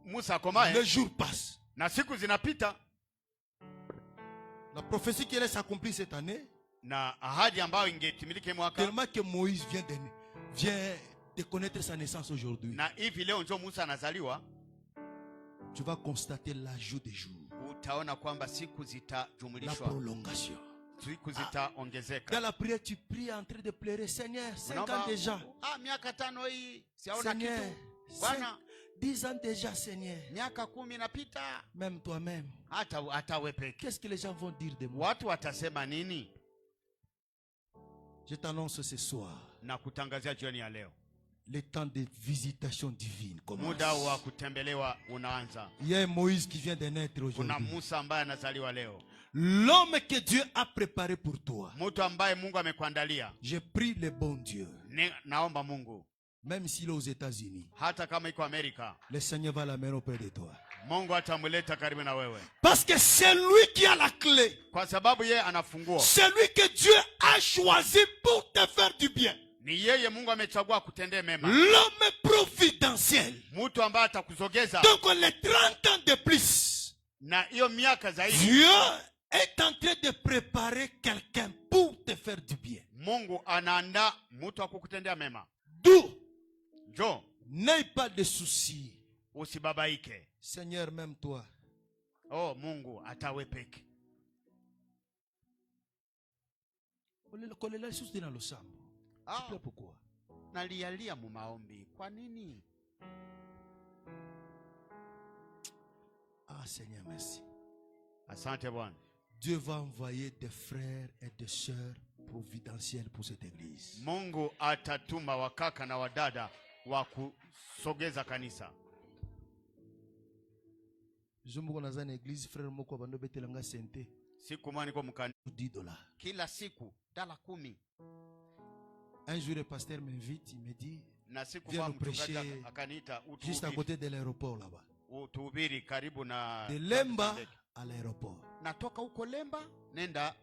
Musa akomae, les jours passent. Na siku zinapita. La prophétie qui allait s'accomplir cette année, na ahadi ambayo ingetimilike mwaka, tellement que Moïse vient de connaître sa naissance aujourd'hui. Na hivi leo ndio Musa anazaliwa, tu vas constater l'ajout des jours. Utaona kwamba siku zitajumulishwa. La prolongation. Siku zitaongezeka. Dans la prière tu pries en train de pleurer, Seigneur, 5 ans déjà. Miaka 5 hii siaona kitu. Bwana 10 ans déjà, Seigneur. Miaka 10 inapita. Même toi-même. Hata wewe peke. Qu'est-ce que les gens vont dire de moi? Watu watasema nini? Je t'annonce ce soir. Na kutangazia jioni ya leo. Le temps de visitation divine commence. Muda wa kutembelewa unaanza. Il y a Moïse qui vient de naître aujourd'hui. Kuna Musa ambaye anazaliwa leo. L'homme que Dieu a préparé pour toi. Mtu ambaye Mungu amekuandalia. Je prie le bon Dieu. Naomba Mungu. Même s'il est aux États-Unis, hata kama iko Amerika, le Seigneur va l'amener auprès de toi. Mungu atamleta karibu na wewe. Parce que c'est lui qui a la clé. Kwa sababu yeye ana funguo. C'est lui que Dieu a choisi pour te faire du bien. Ni yeye Mungu amechagua kutendea mema. L'homme providentiel. Mtu ambaye atakuzogeza. Donc les 30 ans de plus. Na hiyo miaka zaidi. Dieu est en train de préparer quelqu'un pour te faire du bien. Mungu anaandaa mtu akukutendea mema. D'où? Jo, n'aie pas de soucis. Usibabaike. Seigneur, même toi. Oh, Mungu atawe peke. Pourquoi? Nalialia mu maombi. Kwa nini? Ah Seigneur, merci. Asante Bwana. Dieu va envoyer des frères et des sœurs providentiels pour cette église. Mungu atatuma wakaka na wadada wa kusogeza kanisa. Je me connais une église frère moko bando betelanga sente. Siku mani ko mukani $10. kila siku $10. Un jour le pasteur m'invite, il me dit Na siku viens fa nous prêcher mchungaji akaniita juste à côté de l'aéroport là-bas. Utuhubiri karibu na De Lemba à l'aéroport. Natoka huko Lemba nenda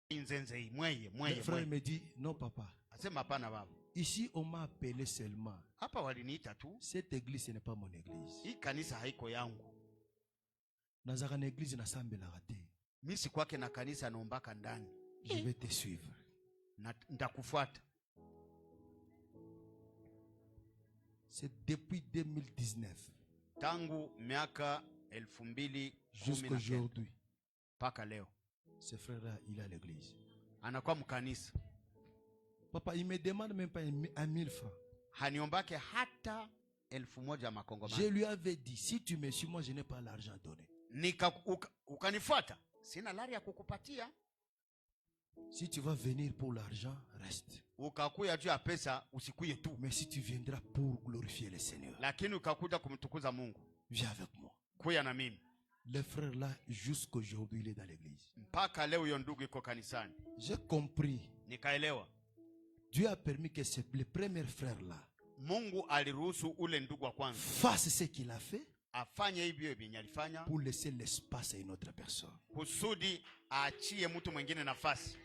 Nzenzei mweye. Le frère me dit non papa. Asema hapana baba. Ici on m'a appelé seulement. Hapa waliniita tu. Cette église ce n'est pas mon église. Hii kanisa haiko yangu. Nazaka na église na sambela raté. Mimi si kwake na kanisa naombaka ndani. Je vais te suivre. Ndakufuata. C'est depuis 2019 tangu miaka 2019 jusqu'aujourd'hui. Paka leo. Ce frère-là, il est à l'église. Anakuwa mkanisa. Papa, il me demande même pas 1000 francs. Haniombake hata 1000 makongomani. Je lui avais dit, si tu me suis, moi je n'ai pas l'argent à donner. Ukanifuata, sina lari ya kukupatia. Si tu vas venir pour l'argent, reste. Ukakuya juu ya pesa, usikuye tu. Mais si tu viendras pour glorifier le Seigneur, lakini ukakuja kumtukuza Mungu, viens avec moi. Kuya na mimi. Le frère là, jusqu'aujourd'hui, il est dans l'église. Mpaka leo yo ndugu iko kanisani. J'ai compris. Nikaelewa. Dieu a permis que le premier frère là, Mungu aliruhusu ule ndugu wa kwanza fasse ce qu'il a fait, afanye hivyo yenye alifanya, pour laisser l'espace à une autre personne. Kusudi aachie mtu mwingine nafasi.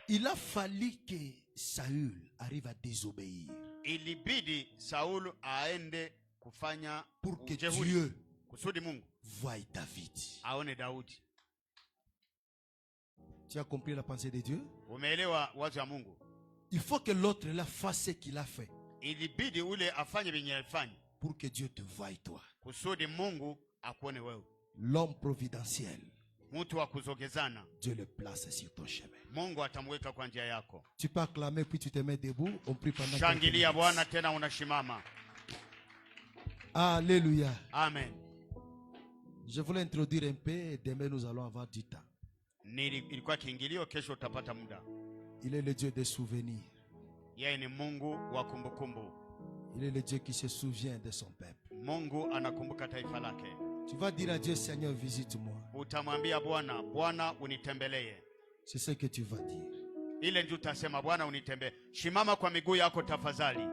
Il a fallu que Saül arrive à désobéir. Ilibidi Saul aende kufanya pour que ujehuri. Dieu Kusudi Mungu voie David. aone Daudi. Tu as compris la pensée de Dieu? Umeelewa wazo ya Mungu? Il faut que l'autre là fasse ce qu'il a fait. Ilibidi ule afanye venye alifanya, pour que Dieu te voie toi. Kusudi Mungu akuone wewe. L'homme providentiel, mtu wa kuzogezana, Dieu le place sur ton chemin. Mungu atamweka kwa njia yako. Tu peux acclamer puis tu te mets debout. On prie pendant Shangilia Bwana tena unashimama. Alléluia. Amen. Je voulais introduire un peu et demain nous allons avoir du temps. Ilikuwa kiingilio, kesho utapata muda. Il est le Dieu des souvenirs. Yeye ni Mungu wa kumbukumbu. Il est le Dieu qui se souvient de son peuple. Mungu anakumbuka taifa lake. Tu vas dire à Dieu, Seigneur, visite-moi. Utamwambia Bwana, Bwana unitembelee. C'est ce que tu vas dire. Ile ndio utasema, Bwana unitembelee. Shimama kwa miguu yako tafadhali.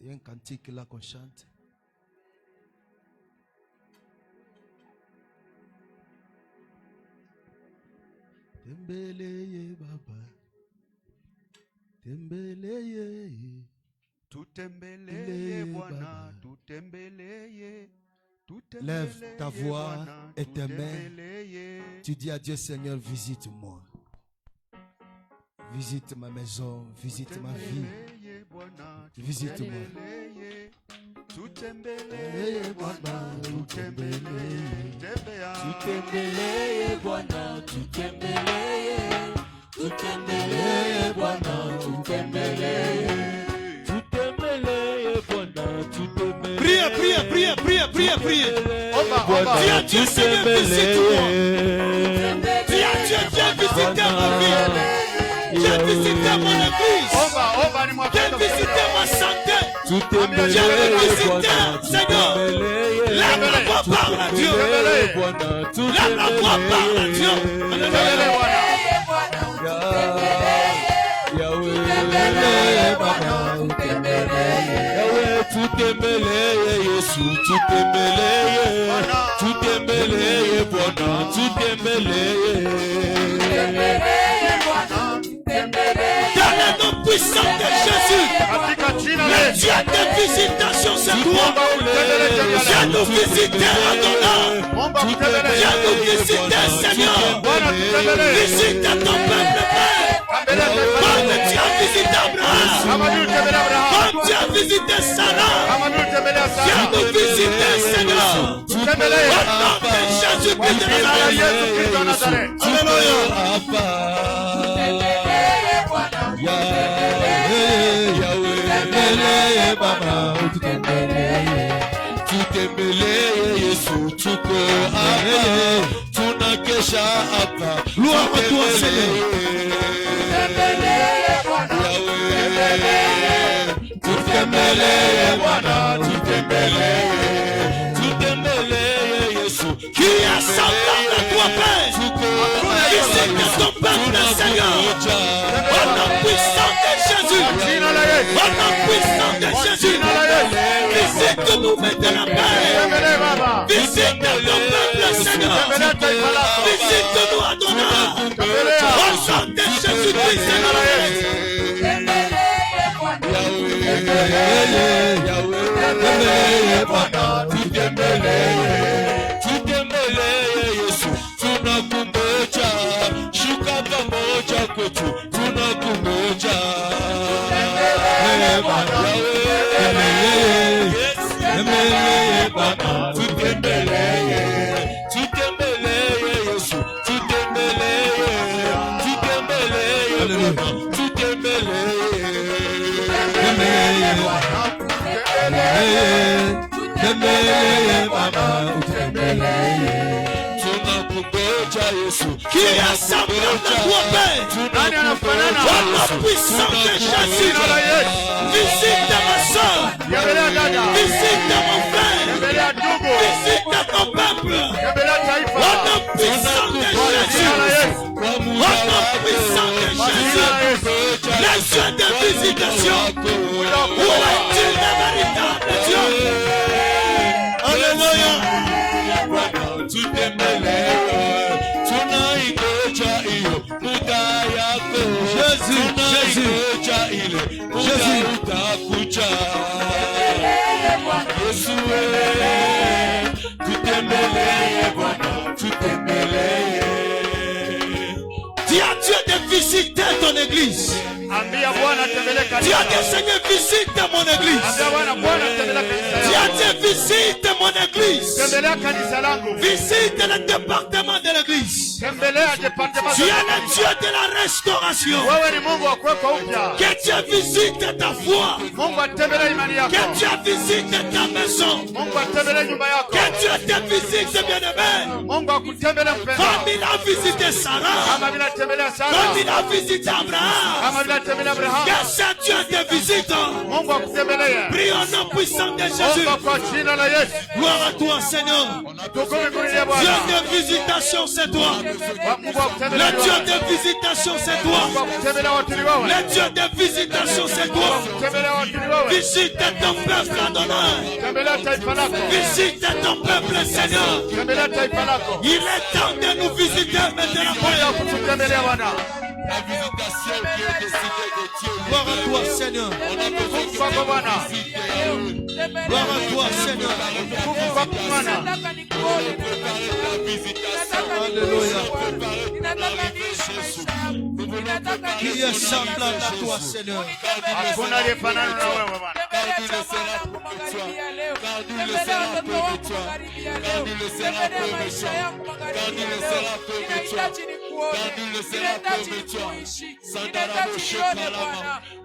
Il y a un cantique là qu'on chante. Tembeleye Baba, tembeleye, tutembeleye Bwana, tutembeleye. Lève ta voix et tes mains. Tu dis à Dieu, Seigneur, visite-moi. Visite ma maison, visite ma vie. Visite-moi. Tutembeleye Bwana, tutembeleye. Tutembeleye Bwana, tutembeleye. Tutembeleye Bwana, tutembeleye. Tutembeleye Bwana, tutembeleye. Priez. Dis à Dieu, Seigneur, visite-moi. Dis à Dieu, viens visiter ma vie. Viens visiter mon église. Viens visiter ma santé. Viens me visiter, Seigneur. Lève la voix, parle à Dieu. Lève la voix, parle à Dieu. Tutembeleye Yesu, tutembeleye, tutembeleye Bwana, tutembeleye. Dans le nom puissant de Jésus, le Dieu de visitation c'est toi. Viens nous visiter, Adonai. Viens nous visiter, Seigneur. Visite ton peuple, Père. Comme tu as visité Abraham, comme tu as visité Sarah, viens nous visiter, Seigneur. Au nom de Jésus-Christ de Nazareth. Alléluia. tutembelee Baba, tutembelee Yesu, tuko hapa, tunakesha hapa. Gloire à toi, Seigneur. Tutembelee Bwana, tutembelee Yesu, Qui est semblable à toi, Père. Visite ton peuple, Seigneur. Au nom puissant de Jésus. Au nom puissant de Jésus. Visite-nous maintenant, Père. Visite ton peuple, Seigneur. Visite-nous, Adonai. Au nom de Jésus-Christ, tutembelee Yesu, tunakungoja, shuka pamoja kwetu, tunakungoja. Tutembelee Baba, tutembelee Yesu, tutembelee Baba, tutembelee qui est semblable à toi, Père. Au nom puissant de Jésus. Visite ma soeur. Visite mon frère. Visite mon peuple. Au nom puissant de Jésus. Au nom puissant de Jésus. Les yeux de visitation. Où es-tu, le véritable Dieu? Alléluia. Dis à Dieu de visiter ton église. Dis à Dieu, Seigneur, visite mon église. Dis à Dieu, visite mon église. Visite le département de l'église. Tu es le Dieu de la restauration. Que Dieu visite ta foi. Que Dieu visite ta maison. Que Dieu te visite, bien-aimé. Comme il a visité Sarah. Comme il a visité Abraham. Que ce Dieu te visite. Prie au nom puissant de Jésus. Gloire à toi, Seigneur. Dieu de visitation, c'est toi. Le Dieu de visitation, c'est toi. Le Dieu de visitation, c'est toi. Visite ton peuple, Adonai. Visite ton peuple, Seigneur. Il est temps de nous visiter maintenant. La visitation qui est décidée de Dieu. Gloire à toi, Seigneur. Gloire à toi, Seigneur. Alléluia. Qui est semblable à toi, Seigneur.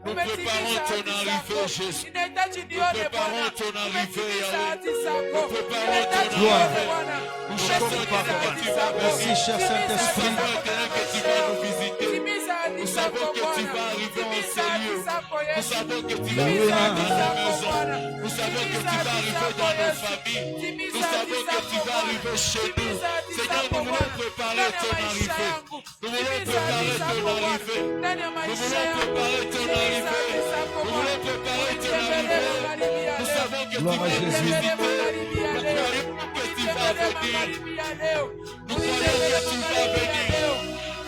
Nous préparons ton arrivée, Jésus. Nous préparons ton arrivée, Yahweh. Nous préparons ton arrivée. Nous chassons que tu vas Merci, cher Saint-Esprit. que tu vas nous visiter. Nous savons que tu vas arriver en sérieux. Nous savons que tu vas arriver dans nos maisons. Nous savons que tu vas arriver dans nos familles. Nous savons que tu vas arriver chez nous. Seigneur, nous voulons préparer ton arrivée. Nous voulons préparer ton arrivée. Nous voulons préparer ton arrivée. Nous voulons préparer ton arrivée. Nous savons que tu vas nous visiter. Nous croyons que tu vas venir. Nous croyons que tu vas venir.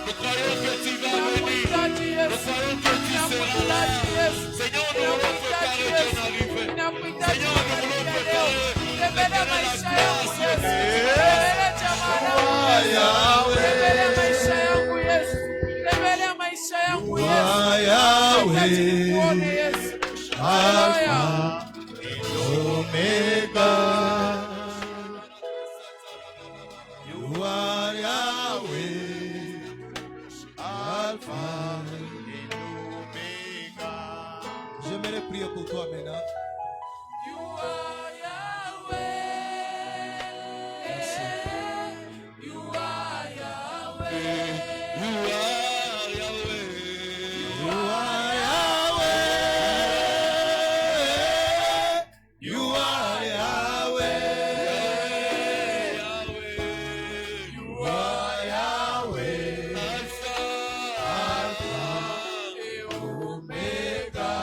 Nous croyons que tu vas venir. Nous croyons que tu seras là. Seigneur, nous voulons préparer ton arrivée. Seigneur, nous voulons préparer Alpha et Omega. You are Yahweh, Alpha et Omega. J'aimerais prier pour toi maintenant. You are Yahweh. You are Yahweh. You are Yahweh. You are Yahweh. You are Yahweh. You are Yahweh. Alpha, Alpha, Omega.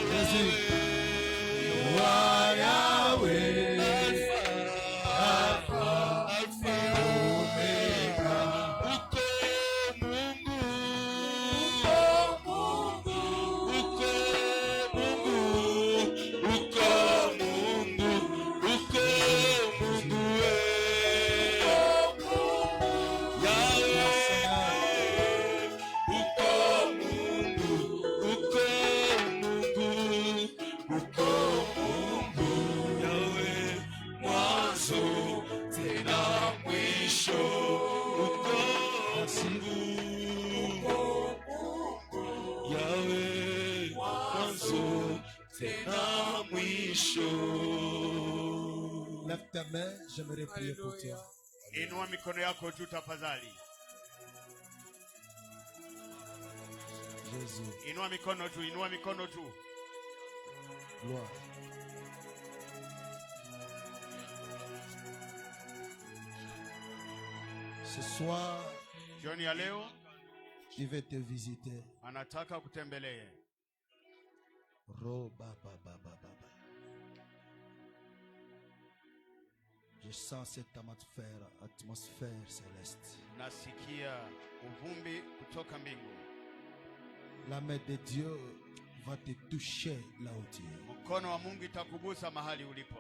Jésus. You are Yahweh. Alpha, Alpha, Omega. Lève ta main, j'aimerais prier pour toi. Inua mikono yako juu tafadhali. Jésus, Inua mikono juu, inua mikono juu. gloire. Ce soir, Jioni ya leo il veut te visiter. anataka kutembelee. Je sens cette atmosphère céleste. Nasikia uvumbi kutoka mbingu. La main de Dieu va te toucher là où tu es. Mkono wa Mungu itakugusa mahali ulipo.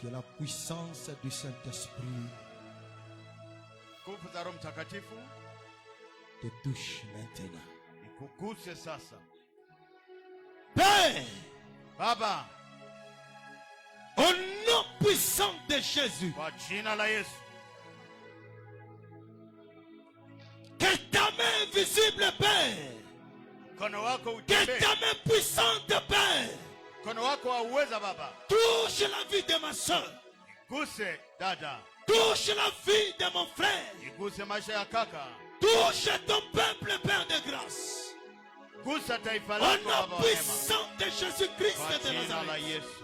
Que la puissance du Saint-Esprit Nguvu za Roho Mtakatifu te touche maintenant. ikuguse sasa. Père, Baba, au nom puissant de Jésus, kwa jina la Yesu, que ta main visible, Père, mkono wako que utembee. ta main puissante, Père, Mkono wako wa uweza Baba, touche la vie de ma soeur, iguse dada, touche la vie de mon frère, iguse maisha ya kaka, touche ton peuple, Père de grâce. gusa taifa Au lako Baba nom wa neema, puissant de Jésus-Christ kwa de jina la Nazareth. Yesu.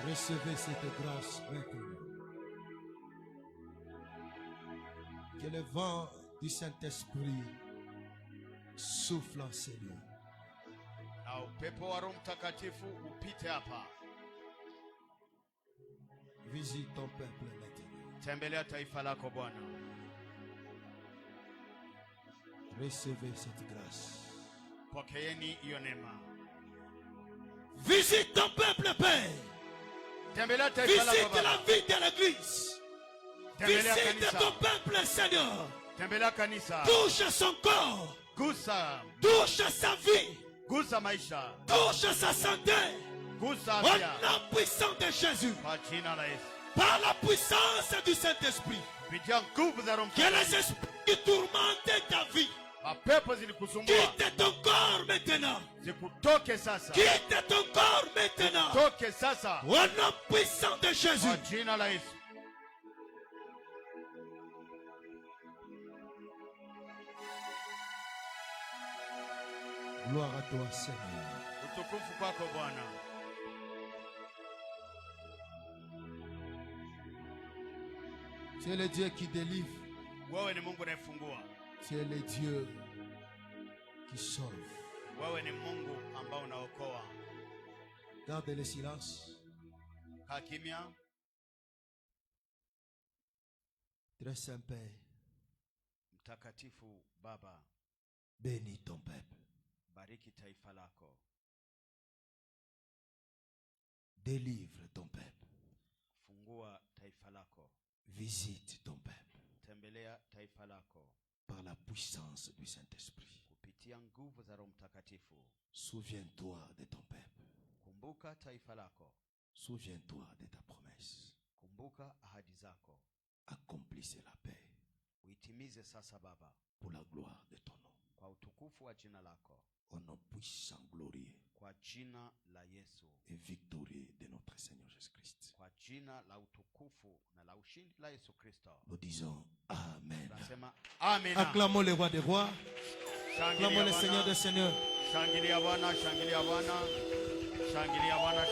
Recevez cette grâce maintenant. Que le vent du Saint-Esprit souffle en ces lieux. Na upepo wa Roho Mtakatifu upite hapa. Visite ton peuple maintenant. Tembelea taifa lako Bwana. Recevez cette grâce. Pokeeni hiyo neema. Visite ton peuple, Père. Tembelea taifa lako Visite la Baba. vie de l'église. Tembelea Visite kanisa. ton peuple, Seigneur. Tembelea kanisa. Touche son corps. Gusa. Touche sa vie. Gusa maisha. Touche sa santé. Gusa Au afya. nom puissant de Jésus. Kwa jina la Yesu. Par la puissance du Saint-Esprit. Kupitia nguvu za Roho Que Mtakatifu. les esprits qui tourmentent ta vie Mapepo zilikusumbua. quitte ton corps maintenant. Zikutoke sasa. Quitte ton corps maintenant. Toke sasa. Au nom puissant de Jésus. Kwa jina la Yesu. Gloire à toi, Seigneur. Utukufu kwako Bwana. Tu es le Dieu qui délivre. Wewe ni Mungu unayefungua. Tu es le Dieu qui sauve. Wewe ni Mungu ambao unaokoa. Garde le silence. Kaa kimya. Très saint Père, Mtakatifu Baba, bénis ton peuple. bariki taifa lako. Délivre ton peuple. Fungua taifa lako. Visite ton peuple Tembelea taifa lako. par la puissance du Saint-Esprit. Kupitia nguvu za Roho Mtakatifu. Souviens-toi de ton peuple. Kumbuka taifa lako. Souviens-toi de ta promesse. Kumbuka ahadi zako. Accomplissez la paix. Uitimize sasa Baba. Pour la gloire de ton nom. Kwa utukufu wa jina lako. Au nom puissant, glorieux. Kwa jina la Yesu. Et victorieux de notre Seigneur Jésus-Christ. Kwa jina la utukufu na la ushindi la Yesu Kristo. Nous disons Amen. Tunasema Amen. Acclamons le roi des rois. Acclamons le Seigneur des seigneurs. Shangilia Bwana, shangilia Bwana. Shangilia Bwana.